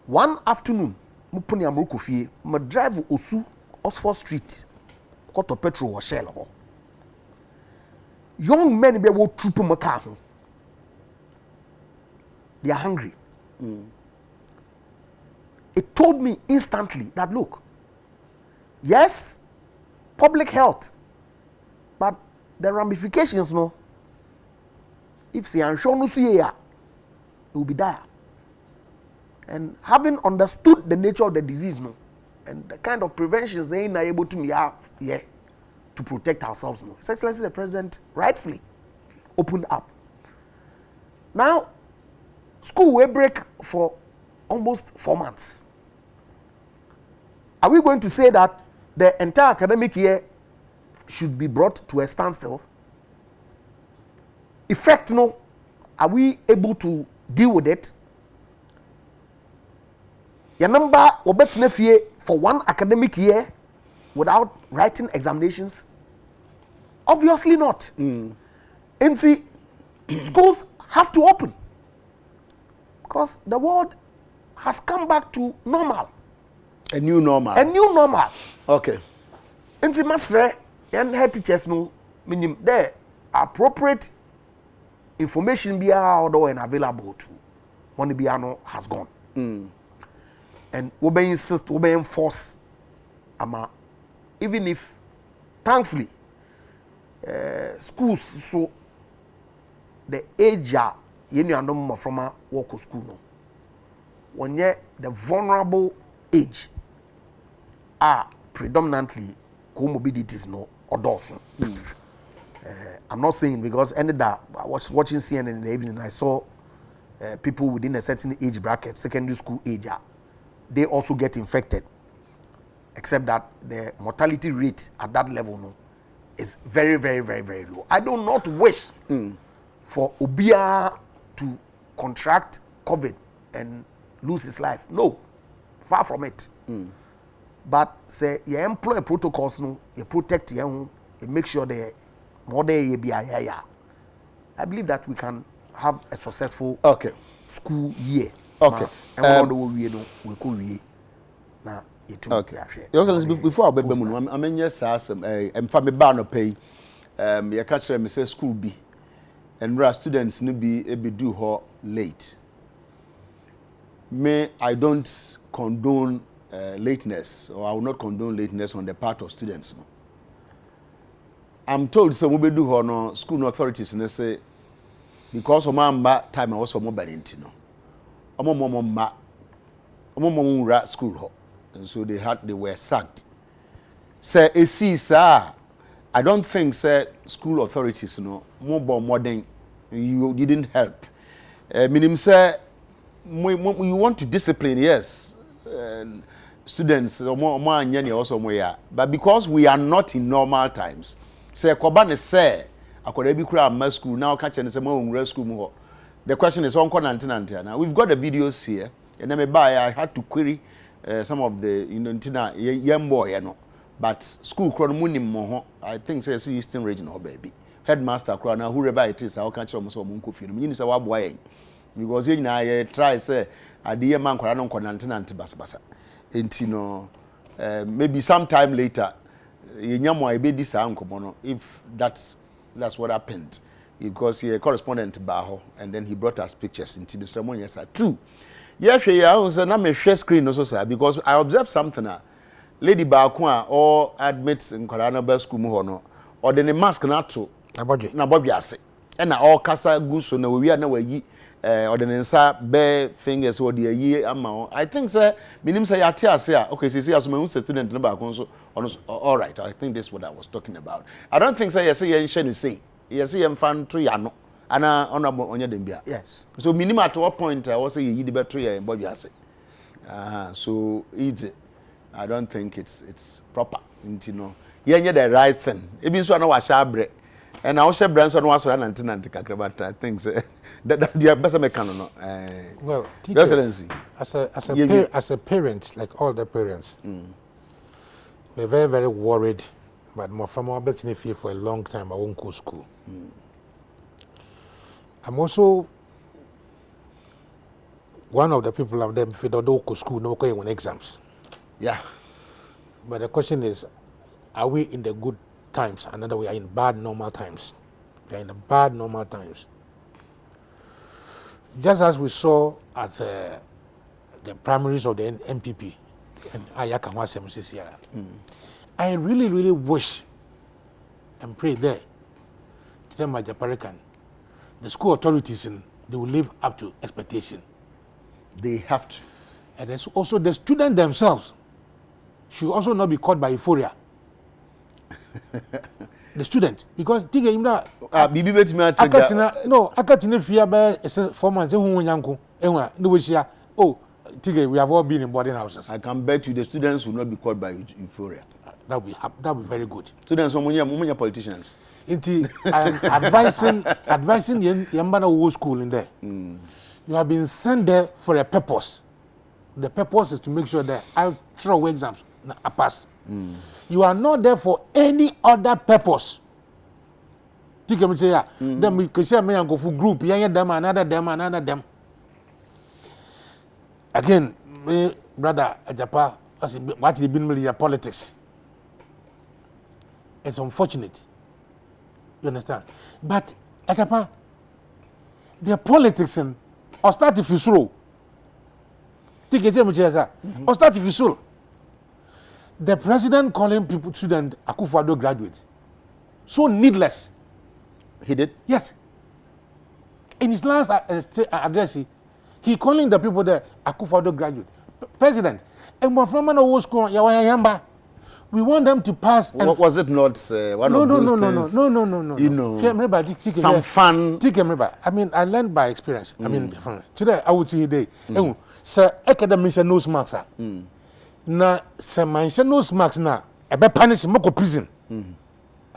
One afternoon, mupuni amuruku fie, ma drive Osu, Oxford Street, got to petrol or shell. Young men be wo troop my car. They are hungry. It told me instantly that look, yes, public health, but the ramifications, no. If they are shown it will be dire. And having understood the nature of the disease, no, and the kind of preventions they are able to to protect ourselves, no. His Excellency the President rightfully opened up. Now, school will break for almost 4 months. Are we going to say that the entire academic year should be brought to a standstill? Effect, no. Are we able to deal with it? Your number obetnefie for one academic year without writing examinations? Obviously not. And see, schools have to open because the world has come back to normal. A new normal. A new normal. Okay. And see, master and head teachers no meaning there appropriate information be out and available to when the piano has gone. And we be insist, we be enforce, even if thankfully schools so the age you know from a work school no when you the vulnerable age are predominantly comorbidities no adults. I'm not saying because any that I was watching CNN in the evening, I saw people within a certain age bracket, secondary school age, they also get infected. Except that the mortality rate at that level no, is very, very, very, very low. I do not wish for Obia to contract COVID and lose his life. No, far from it. But say you employ protocols, no, you protect you make sure they more day be I believe that we can have a successful school year. Okay. And we could now okay. Before I I mean yes, I'm from a banner pay. You catch them say school be and students no be do her late. I don't condone lateness, or I will not condone lateness on the part of students. No. I'm told some will do her no school authorities and they say because of my time I was so mobile no. I'm school and so they were sacked. Say sir, I don't think say school authorities no more than you didn't help. Meaning say you want to discipline, yes, students also but because we are not in normal times. Say Kobane say akoda bi kura ma school now catch and say mo school mo. The question is on now we've got the videos here and then I had to query some of the young boy but school chrono I think say Eastern region baby headmaster now whoever it is I catch almost munku fi no say wa boy because you try say ade man kwara no basabasa enti maybe sometime later if that's what happened because he a correspondent baho and then he brought us pictures into the ceremony yes too yes I was na share screen also sir because I observed something lady baako or admits in Korana school mu no or the mask na to na bodwe ase and na all kasa gu so na we are na wayi or the nsa bare fingers or the year amount. I think sir, minimum say atia okay, see as my student number all right. I think this is what I was talking about. I don't think say you say you fan to ya no. Ana honorable onye dembia. Yes. So minimum at what point I was say you the better ya in body say. So I don't think it's proper. You know. Yeah, the right thing. Even so, I know what shabre, and I share brands on what's around and I think that the best mechanic. Well, Your Excellency, as a parent, like all the parents, we're very, very worried. But more from our bets in for a long time, I won't go to school. I'm also one of the people of them if they don't go to school, no go on exams. Yeah. But the question is, are we in the good times? Another we are in bad normal times. We are in the bad normal times. Just as we saw at the primaries of the MPP, and Ayakanwa Semsisiara, I really, really wish and pray there to them, my Japarican, the school authorities, they will live up to expectation. They have to. And there's also the students themselves should also not be caught by euphoria. The student, because Tige Imra Bibi bet me trigger. No, Akatina fear by 4 months, Yanko, no, oh, Tige, we have all been in boarding houses. I can bet you the students will not be caught by euphoria. That would be very good. Students, some politicians. I'm advising the Yambana school in there. You have been sent there for a purpose. The purpose is to make sure that I throw exams I pass. You are not there for any other purpose. Then we can say, "Me go for group, another them." Again, me brother Ajapa, what they been with politics. It's unfortunate. You understand? But Ajapa, their politics or start if you slow. Or start if you slow. The president calling people student Akufo-Addo graduate. So needless. He did? Yes. In his last address, he calling the people there Akufo-Addo graduate. President, we want them to pass. Was it not one of those things? No. You know, some fun. I mean, I learned by experience. I mean, today I would say today. Sir, academic nose marks. Na se mention nose marks na ebe punish moko prison.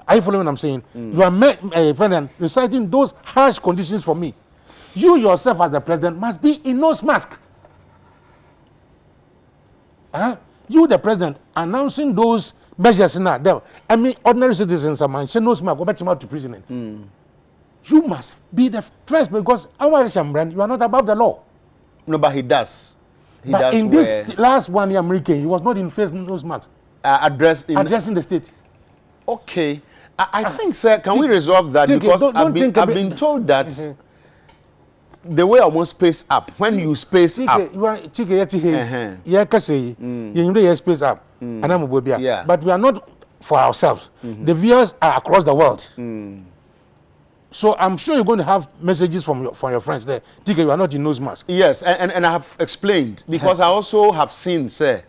Are you following what I'm saying? You are reciting those harsh conditions for me. You yourself as the president must be in nose mask. You the president announcing those measures now. I mean, ordinary citizens are mention nose mask go back to prison. You must be the first because our brand, you are not above the law. No, but he does. But in this last 1 year, American, he was not in face nose marks. Addressing the state. Okay. I think, sir, can we resolve that? Because I've been told that the way I want space up, when you space up. Space up. But we are not for ourselves. The viewers are across the world. So I'm sure you're going to have messages from your friends there. TK, you are not in nose mask. Yes, and I have explained because I also have seen, sir,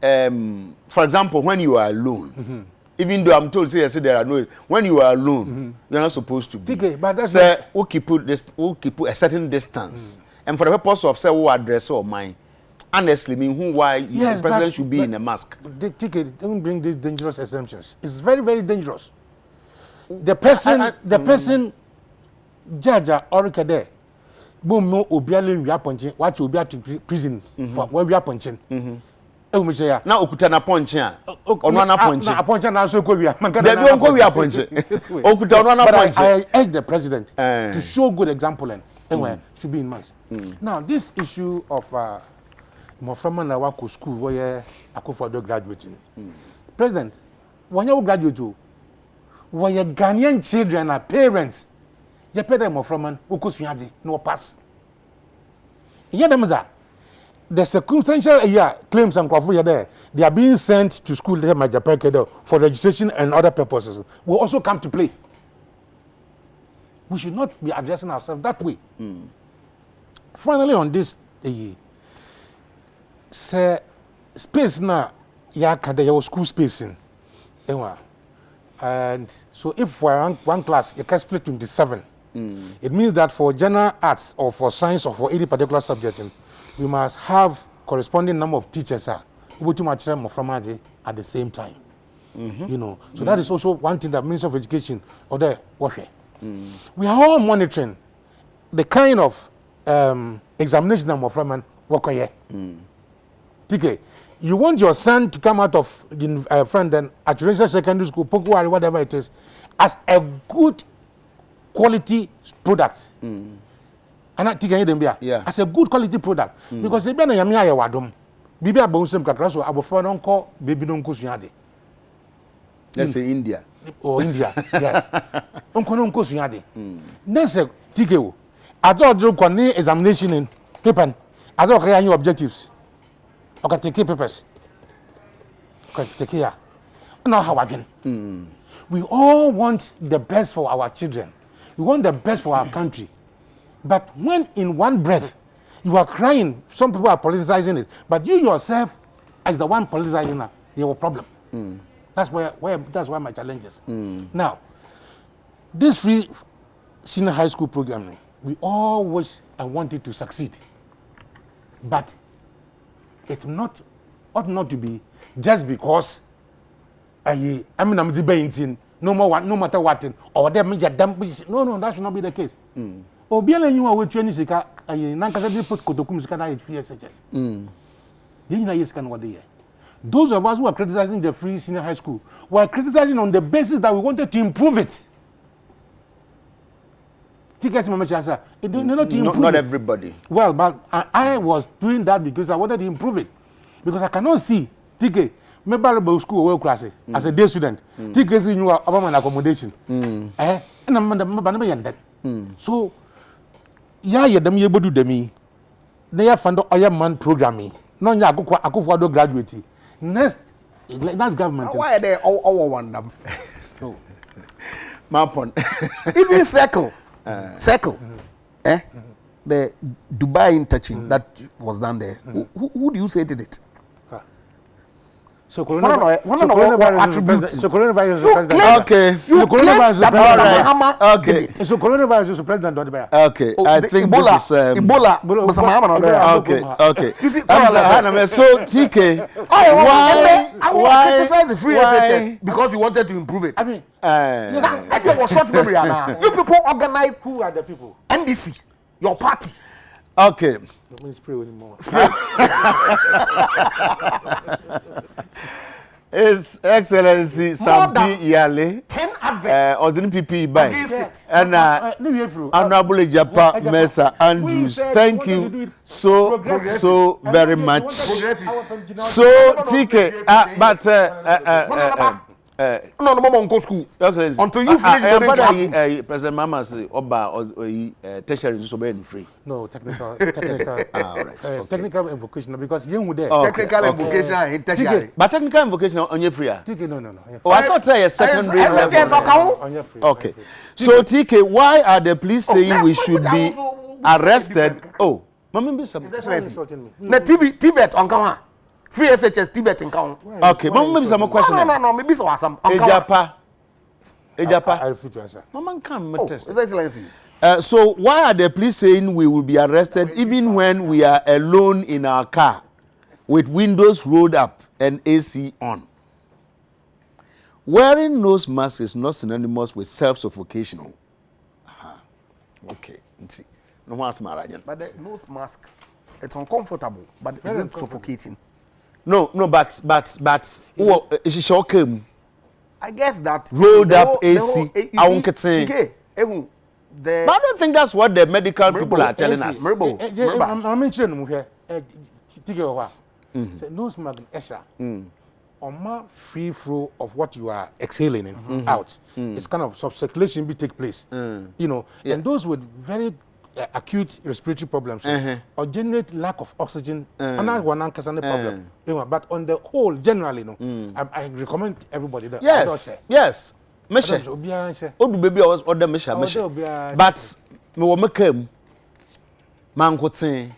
for example, when you are alone, even though I'm told, say there are no, when you are alone, you're not supposed to be. TK, but that's sir, we'll keep a certain distance, and for the purpose of say who address or mine. Honestly, why the president should be in a mask? TK, don't bring these dangerous assumptions. It's very, very dangerous. The person, judge or there, boom, no, obiali we are punching, watch obia to prison for where we are punching. Now, Okutana punching, or not punching. A punch and also go we are. They don't go we are punching. Okutana punching. I urge the president to show good example and anyway should be in mass. Now, this issue of Nsroma na wako school where Akufo-Addo graduating, president, when you graduate. Where your Ghanaian children are parents, you pay them from no pass. The circumstantial claims and there, they are being sent to school for registration and other purposes will also come to play. We should not be addressing ourselves that way. finally on this, say space na ya kada your school spacing. And so if for one class you can split into 7, it means that for general arts or for science or for any particular subject, we must have corresponding number of teachers able to match them from at the same time. You know, so that is also one thing that Minister of Education or the we are all monitoring the kind of examination number from work here. TK, you want your son to come out of friend then at Residential Secondary School, Pokuari, whatever it is, as a good quality product. And I think as a good quality product. Because if you are a wadom, Bibi Abonsem Kakraso, Abofra don't call Baby don't go Sunyade. Let's say India. Or India, yes. Uncle don't go Sunyade. Next, TK, I thought you can examination in paper. I thought you new objectives. Okay, take papers. Okay, take care. Now how again? We all want the best for our children. We want the best for our country. But when in one breath you are crying, some people are politicizing it, but you yourself, as the one politicizing it, you have a problem. That's why my challenge is. Now, this free senior high school programming, we all wish and want it to succeed. But it ought not to be just because I'm debating no matter what or them no, that should not be the case. Obiala you are with training sika nankasa put kotokum sika na FSHS. Yes can what they. Those of us who are criticizing the free senior high school were criticizing on the basis that we wanted to improve it. Not everybody. Well, but I was doing that because I wanted to improve it. Because I cannot see TK, maybe school well class as a day student. TK is new about accommodation. And I'm so yeah, them able to do me. They have found a man programming. No, I go for graduate. Next, that's government. Why are they all one them? My point. Even circle. The Dubai interchange that was done there. Who do you say did it? So coronavirus is the president. Okay. Coronavirus is the president. Okay. So coronavirus is the president. Okay. I think Ebola, this is Ebola. Okay. You see, so TK, why criticize the free SHS because you wanted to improve it? I mean, that was short memory now. You people organize. Who are the people? NDC, your party. Okay. Let me spray anymore. His Excellency Sampi Yale, 10 adverts Ozin PP by against it. and Honorable Japa Mesa Andrews. Thank you so very much. So TK, but no, mama go school. Until you finish the class. President Mama say Oba tertiary so be free. No, technical. Right. Technical and vocational because you there. Technical and vocational and tertiary. But technical and vocational on your free. TK, no. Oh, I thought say a secondary level. Okay. So TK, why are the police saying we should be arrested? Oh, Mama be some. Na Tibet on Kawa. Free SHS Tibet in Kawa. Okay, Mama maybe some question. No, maybe so some. Ejapa. I refuse to answer. Mama can't test. His Excellency. So why are the police saying we will be arrested even when we are alone in our car with windows rolled up and AC on? Wearing nose mask is not synonymous with self-suffocation. Okay. No one's married. But the nose mask, it's uncomfortable, but it's not suffocating. No, but it's shocking. I guess that rolled up AC. I won't get it. But I don't think that's what the medical people are telling us. I'm mentioning here. Nose mask, Oma free flow of what you are exhaling out. It's kind of subcirculation be take place. You know, and those with very acute respiratory problems or generate lack of oxygen, and that's one problem. You know, but on the whole, generally, I recommend everybody that. Yes. Mesha. Odu baby was order mesha. But me wo make mankoten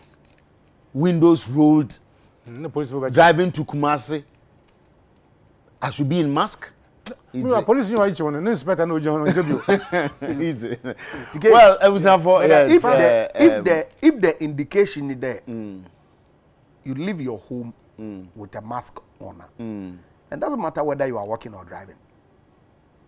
windows rolled No police will driving to Kumasi I should be in mask. No, police you are each one. No inspector no John interview. Easy. Well, I was for yes, if the indication is there, you leave your home with a mask on, and doesn't matter whether you are working or driving.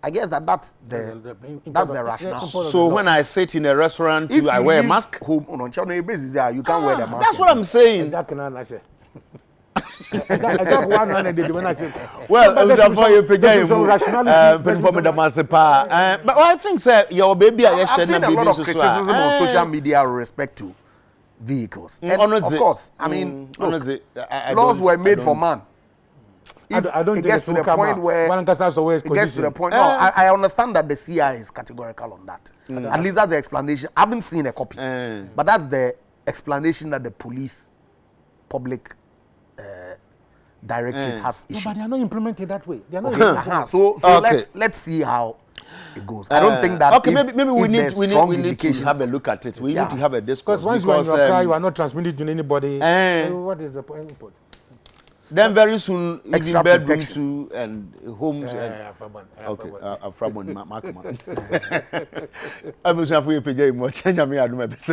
I guess that's the rationale. So when I sit in a restaurant, I wear a mask. Home on channel basis, you can't wear the mask. That's what I'm saying. Well, I was for you but I think sir your baby I've seen a lot of criticism on social media with respect to vehicles. And of course, I mean, look, laws were made for man. I don't it gets to the point where it gets to the point. No, I understand that the CI is categorical on that. At least that's the explanation. I haven't seen a copy, but that's the explanation that the police public directorate has issued. No, but they are not implemented that way. They are not. So let's see how it goes. I don't think that. Okay, maybe we need to have a look at it. We need to have a discourse because once you are in your car, you are not transmitting to anybody. What is the point? Then very soon, even bedroom too and homes. Okay, Afrabon, Markman. I was afraid to pay more. Change me. I do my best.